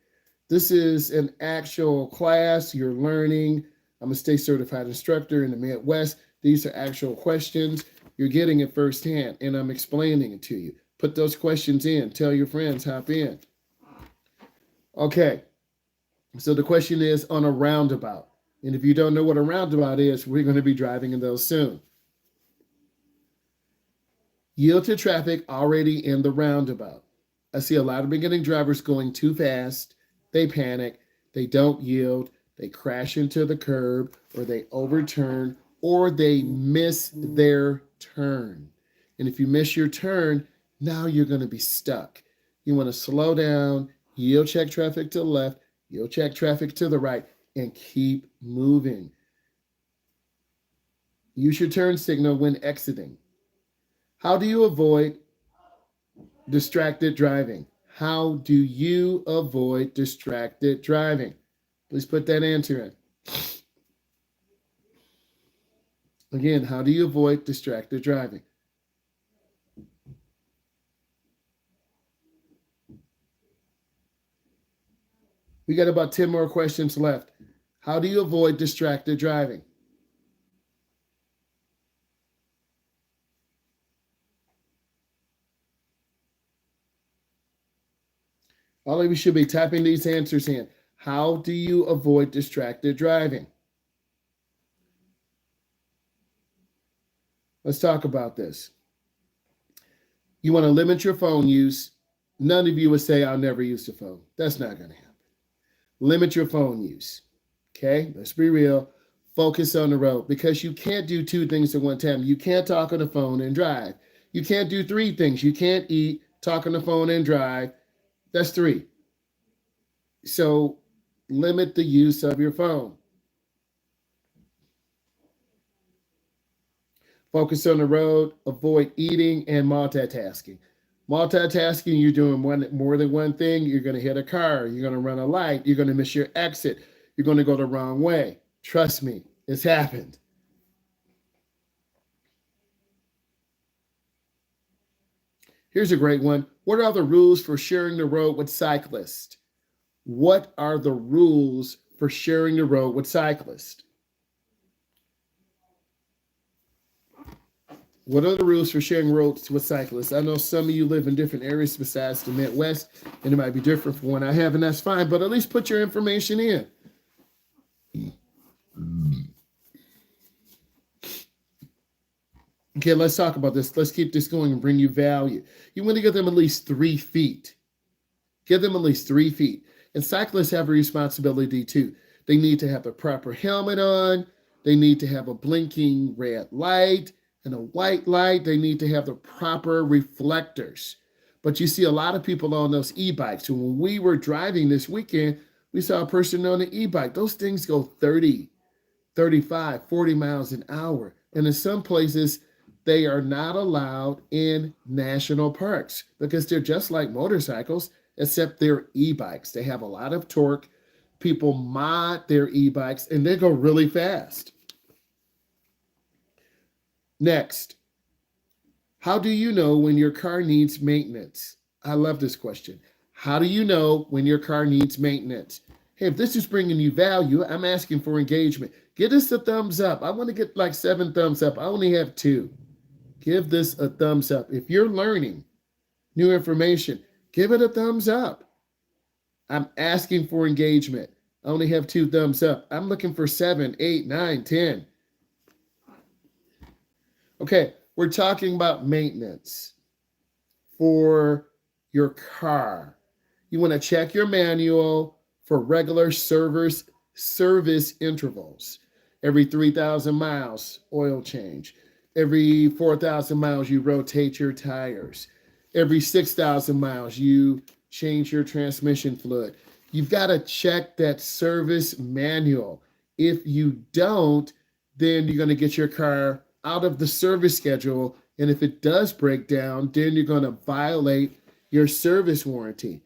This is an actual class you're learning. I'm a state certified instructor in the Midwest. These are actual questions. You're getting it firsthand, and I'm explaining it to you. Put those questions in. Tell your friends, hop in. Okay, so the question is on a roundabout. And if you don't know what a roundabout is, we're going to be driving in those soon. Yield to traffic already in the roundabout. I see a lot of beginning drivers going too fast. They panic. They don't yield. They crash into the curb, or they overturn, or they miss their turn. And if you miss your turn, now you're going to be stuck. You want to slow down, yield check traffic to the left, yield check traffic to the right, and keep moving. Use your turn signal when exiting. How do you avoid distracted driving? How do you avoid distracted driving? Please put that answer in. Again, how do you avoid distracted driving? We got about 10 more questions left. How do you avoid distracted driving? All of you should be typing these answers in. How do you avoid distracted driving? Let's talk about this. You want to limit your phone use. None of you would say, I'll never use the phone. That's not going to happen. Limit your phone use. Okay, let's be real. Focus on the road because you can't do two things at one time. You can't talk on the phone and drive. You can't do three things. You can't eat, talk on the phone, and drive. That's three. So limit the use of your phone. Focus on the road. Avoid eating and multitasking. Multitasking, you're doing more than one thing. You're going to hit a car. You're going to run a light. You're going to miss your exit. You're going to go the wrong way. Trust me, it's happened. Here's a great one. What are the rules for sharing the road with cyclists? What are the rules for sharing the road with cyclists? What are the rules for sharing roads with cyclists? I know some of you live in different areas besides the Midwest, and it might be different from one I have, and that's fine, but at least put your information in. Okay, let's talk about this. Let's keep this going and bring you value. You want to give them at least 3 feet. Give them at least 3 feet. And cyclists have a responsibility too. They need to have the proper helmet on. They need to have a blinking red light and a white light. They need to have the proper reflectors. But you see a lot of people on those e-bikes. And when we were driving this weekend, we saw a person on an e-bike. Those things go 30, 35, 40 miles an hour. And in some places, they are not allowed in national parks because they're just like motorcycles, except they're e-bikes. They have a lot of torque. People mod their e-bikes and they go really fast. Next, how do you know when your car needs maintenance? I love this question. How do you know when your car needs maintenance? Hey, if this is bringing you value, I'm asking for engagement. Give us a thumbs up. I want to get like 7 thumbs up. I only have 2. Give this a thumbs up. If you're learning new information, give it a thumbs up. I'm asking for engagement. I only have 2 thumbs up. I'm looking for 7, 8, 9, 10. Okay, we're talking about maintenance for your car. You want to check your manual for regular service intervals. Every 3,000 miles, oil change. Every 4,000 miles, you rotate your tires. Every 6,000 miles, you change your transmission fluid. You've got to check that service manual. If you don't, then you're going to get your car out of the service schedule. And if it does break down, then you're going to violate your service warranty.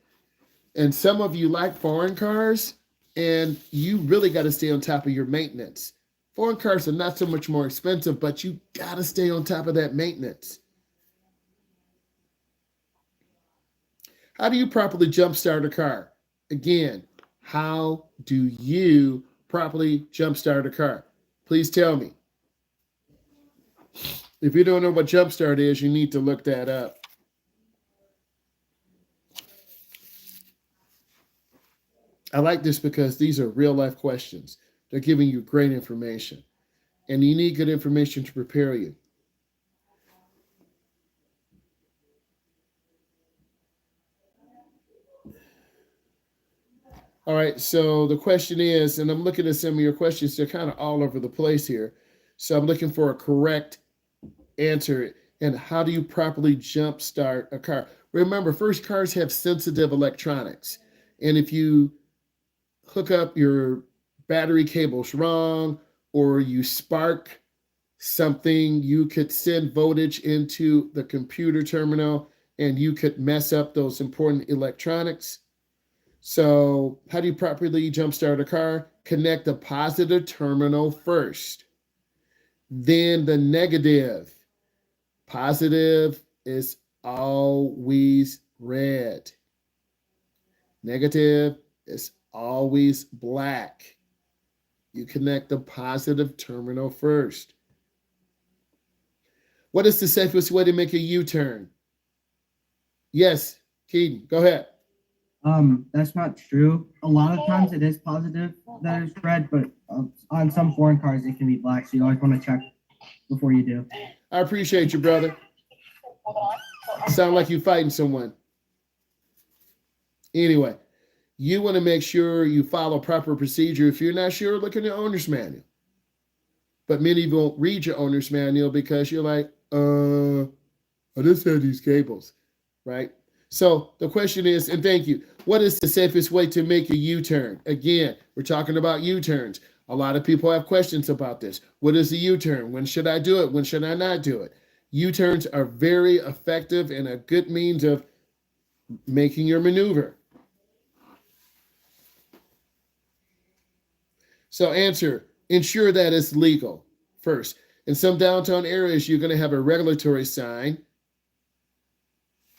And some of you like foreign cars, and you really got to stay on top of your maintenance. Foreign cars are not so much more expensive, but you got to stay on top of that maintenance. How do you properly jumpstart a car? Again, how do you properly jumpstart a car? Please tell me. If you don't know what jumpstart is, you need to look that up. I like this because these are real life questions. They're giving you great information. And you need good information to prepare you. All right, so the question is, and I'm looking at some of your questions, they're kind of all over the place here. So I'm looking for a correct answer. And how do you properly jumpstart a car? Remember, first, cars have sensitive electronics. And if you hook up your battery cables wrong or you spark something, you could send voltage into the computer terminal and you could mess up those important electronics. So, how do you properly jumpstart a car? Connect the positive terminal first, then the negative. Positive is always red. Negative is always black. You connect the positive terminal first. What is the safest way to make a U-turn? Yes, Keaton, go ahead. That's not true. A lot of times it is positive that it's red, but on some foreign cars it can be black. So you always want to check before you do. I appreciate you, brother. Sound like you fighting someone. Anyway, you want to make sure you follow proper procedure. If you're not sure, look in the owner's manual. But many of you won't read your owner's manual because you're like, I just had these cables, right? So the question is, and thank you, what is the safest way to make a U-turn? Again, we're talking about U-turns. A lot of people have questions about this. What is a U-turn? When should I do it? When should I not do it? U-turns are very effective and a good means of making your maneuver. So answer, ensure that it's legal first. In some downtown areas, you're going to have a regulatory sign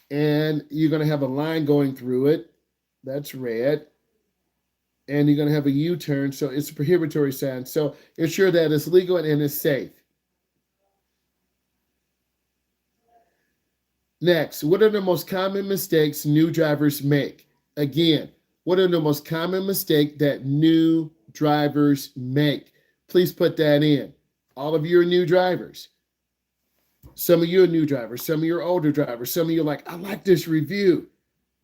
and you're going to have a line going through it. That's red. And you're going to have a U-turn, so it's a prohibitory sign. So ensure that it's legal and it's safe. Next, what are the most common mistakes new drivers make? Again, what are the most common mistakes that new drivers make? Please put that in. All of you are new drivers. Some of you are new drivers. Some of you are older drivers. Some of you are like, I like this review.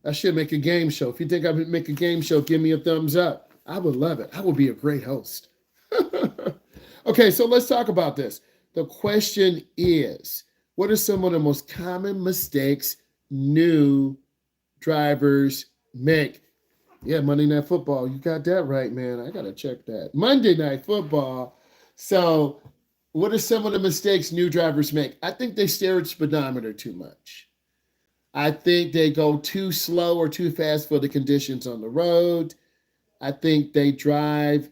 I should make a game show. If you think I would make a game show, give me a thumbs up. I would love it. I would be a great host. Okay, so let's talk about this. The question is, what are some of the most common mistakes new drivers make? Yeah, Monday Night Football. You got that right, man. I got to check that. Monday Night Football. So, what are some of the mistakes new drivers make? I think they stare at speedometer too much. I think they go too slow or too fast for the conditions on the road. I think they drive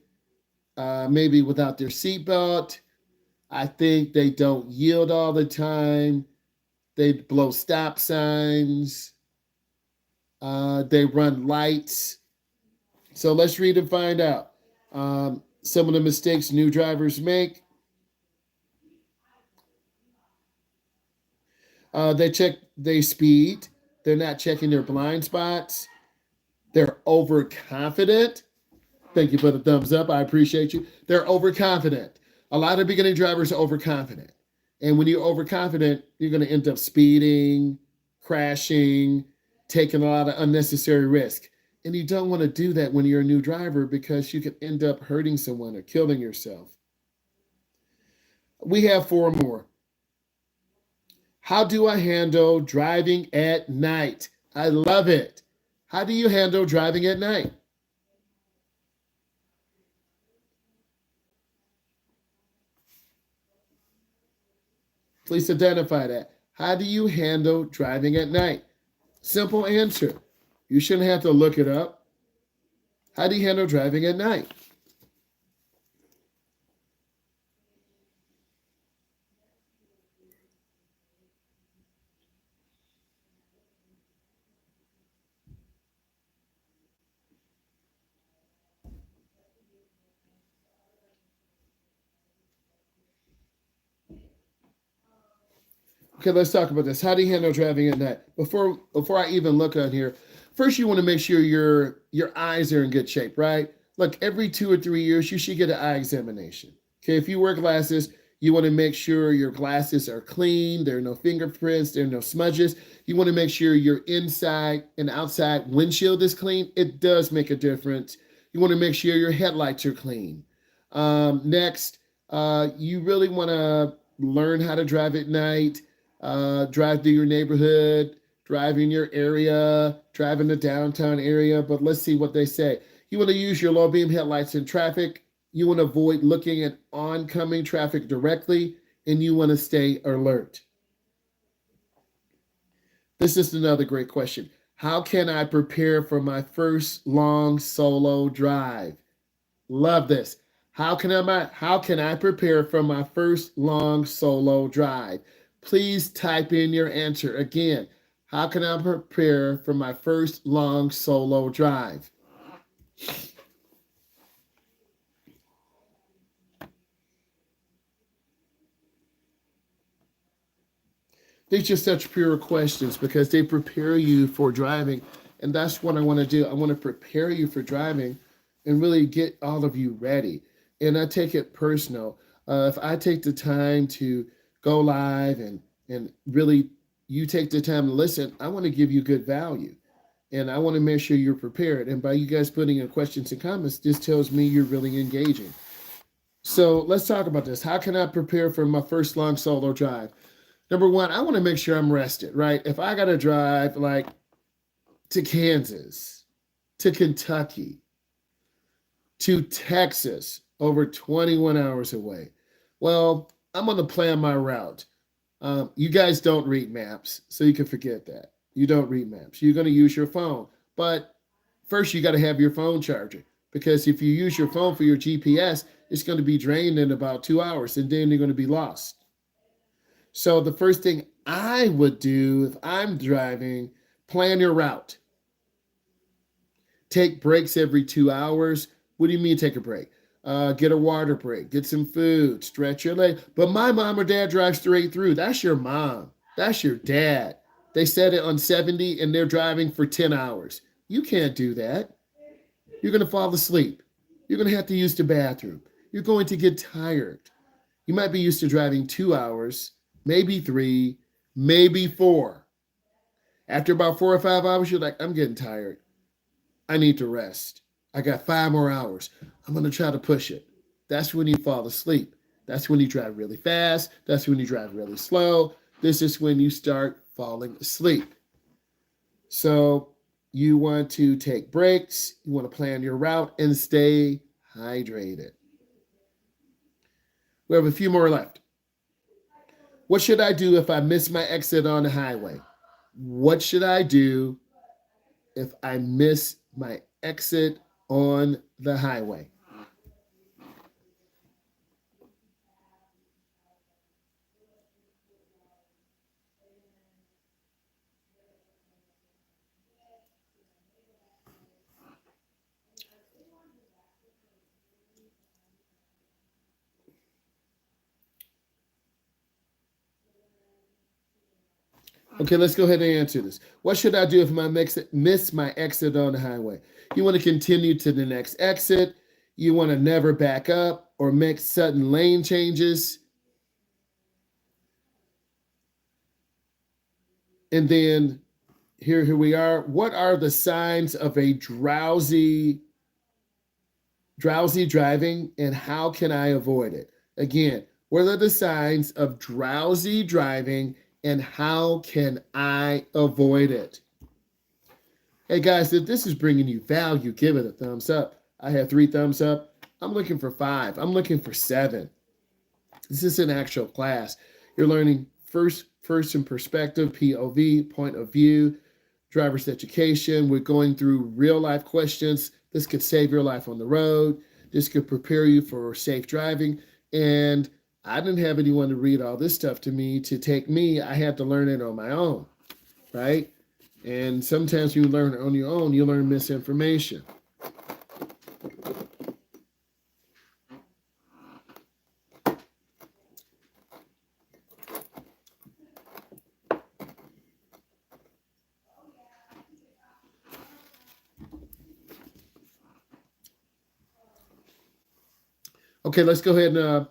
maybe without their seatbelt. I think they don't yield all the time. They blow stop signs. They run lights. So let's read and find out. Some of the mistakes new drivers make. They speed. They're not checking their blind spots. They're overconfident. Thank you for the thumbs up. I appreciate you. They're overconfident. A lot of beginning drivers are overconfident. And when you're overconfident, you're going to end up speeding, crashing, taking a lot of unnecessary risk. And you don't want to do that when you're a new driver because you can end up hurting someone or killing yourself. We have four more. How do I handle driving at night? I love it. How do you handle driving at night? Please identify that. How do you handle driving at night? Simple answer. You shouldn't have to look it up. How do you handle driving at night? Okay, let's talk about this. How do you handle driving at night? Before I even look on here, first you want to make sure your eyes are in good shape, right? Look, every 2 or 3 years you should get an eye examination. Okay, if you wear glasses, you want to make sure your glasses are clean, there are no fingerprints, there are no smudges. You want to make sure your inside and outside windshield is clean. It does make a difference. You want to make sure your headlights are clean. Next, you really want to learn how to drive at night. Drive through your neighborhood, drive in your area, drive in the downtown area. But let's see what they say. You want to use your low beam headlights in traffic. You want to avoid looking at oncoming traffic directly, and you want to stay alert. This is another great question. How can I prepare for my first long solo drive? Love this. How can I prepare for my first long solo drive? Please type in your answer. Again, how can I prepare for my first long solo drive? These are such pure questions because they prepare you for driving. And that's what I want to do. I want to prepare you for driving and really get all of you ready. And I take it personal. If I take the time to go live and really you take the time to listen, I want to give you good value. And I want to make sure you're prepared. And by you guys putting in questions and comments, this tells me you're really engaging. So let's talk about this. How can I prepare for my first long solo drive? Number one, I want to make sure I'm rested, right? If I got to drive like to Kansas, to Kentucky, to Texas, over 21 hours away, well, I'm going to plan my route. You guys don't read maps, so you can forget that. You don't read maps. You're going to use your phone. But first, you got to have your phone charger because if you use your phone for your GPS, it's going to be drained in about 2 hours and then you're going to be lost. So, the first thing I would do if I'm driving, plan your route. Take breaks every 2 hours. What do you mean take a break? Get a water break, get some food, stretch your leg. But my mom or dad drives straight through. That's your mom. That's your dad. They set it on 70 and they're driving for 10 hours. You can't do that. You're going to fall asleep. You're going to have to use the bathroom. You're going to get tired. You might be used to driving 2 hours, maybe three, maybe four. After about 4 or 5 hours, you're like, I'm getting tired. I need to rest. I got 5 more hours. I'm going to try to push it. That's when you fall asleep. That's when you drive really fast. That's when you drive really slow. This is when you start falling asleep. So you want to take breaks. You want to plan your route and stay hydrated. We have a few more left. What should I do if I miss my exit on the highway? What should I do if I miss my exit on the highway? Okay, let's go ahead and answer this. What should I do if I miss my exit on the highway? You want to continue to the next exit. You want to never back up or make sudden lane changes. And then here we are. What are the signs of a drowsy driving and how can I avoid it? Again, what are the signs of drowsy driving and how can I avoid it? Hey guys, if this is bringing you value, give it a thumbs up. I have 3 thumbs up. I'm looking for 5. I'm looking for 7. This is an actual class. You're learning first person perspective, POV, point of view, driver's education. We're going through real life questions. This could save your life on the road. This could prepare you for safe driving. And I didn't have anyone to read all this stuff to me to take me. I had to learn it on my own, right? And sometimes you learn it on your own, you learn misinformation. Okay, let's go ahead and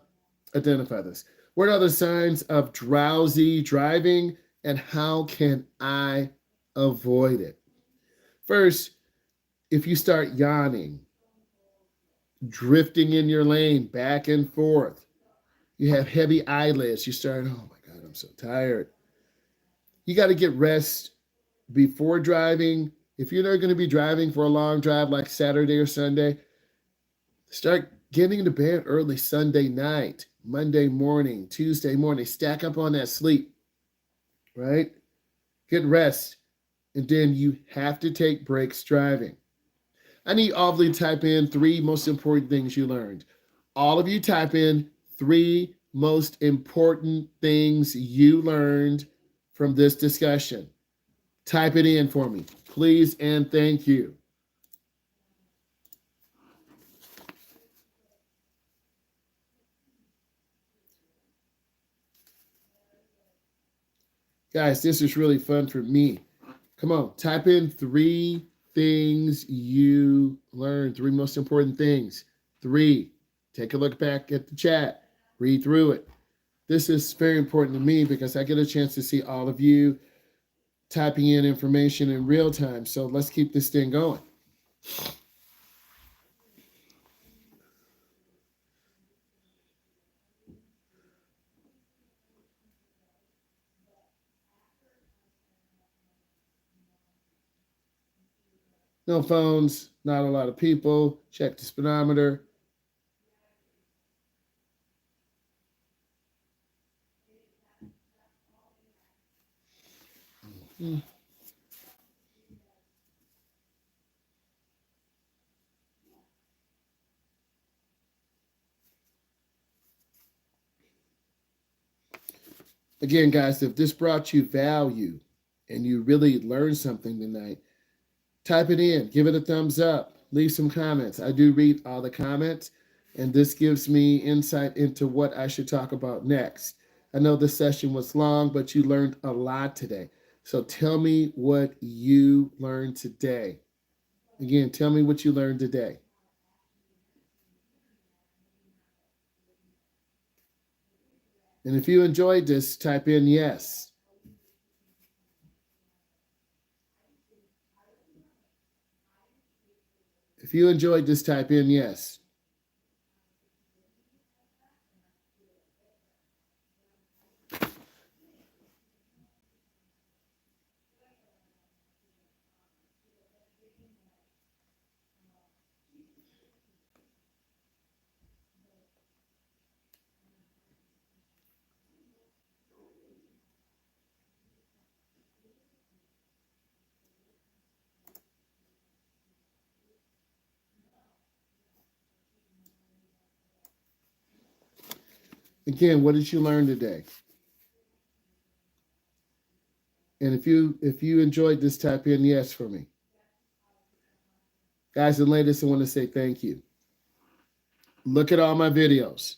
identify this. What are the signs of drowsy driving and how can I avoid it? First, if you start yawning, drifting in your lane back and forth, you have heavy eyelids, you start, oh my God, I'm so tired. You got to get rest before driving. If you're not going to be driving for a long drive like Saturday or Sunday, start getting to bed early Sunday night, Monday morning, Tuesday morning. Stack up on that sleep, right? Get rest. And then you have to take breaks driving. I need all of you to type in 3 most important things you learned. All of you type in 3 most important things you learned from this discussion. Type it in for me, please, and thank you. Guys, this is really fun for me. Come on, type in 3 things you learned, 3 most important things. 3. Take a look back at the chat, read through it. This is very important to me because I get a chance to see all of you typing in information in real time. So let's keep this thing going. No phones, not a lot of people. Check the speedometer. Again, guys, if this brought you value and you really learned something tonight, type it in, give it a thumbs up, leave some comments. I do read all the comments, and this gives me insight into what I should talk about next. I know this session was long, but you learned a lot today. So tell me what you learned today. Again, tell me what you learned today. And if you enjoyed this, type in yes. If you enjoyed this, type in yes. Again, what did you learn today? And if you enjoyed this, type in yes for me. Guys and ladies, I want to say thank you. Look at all my videos.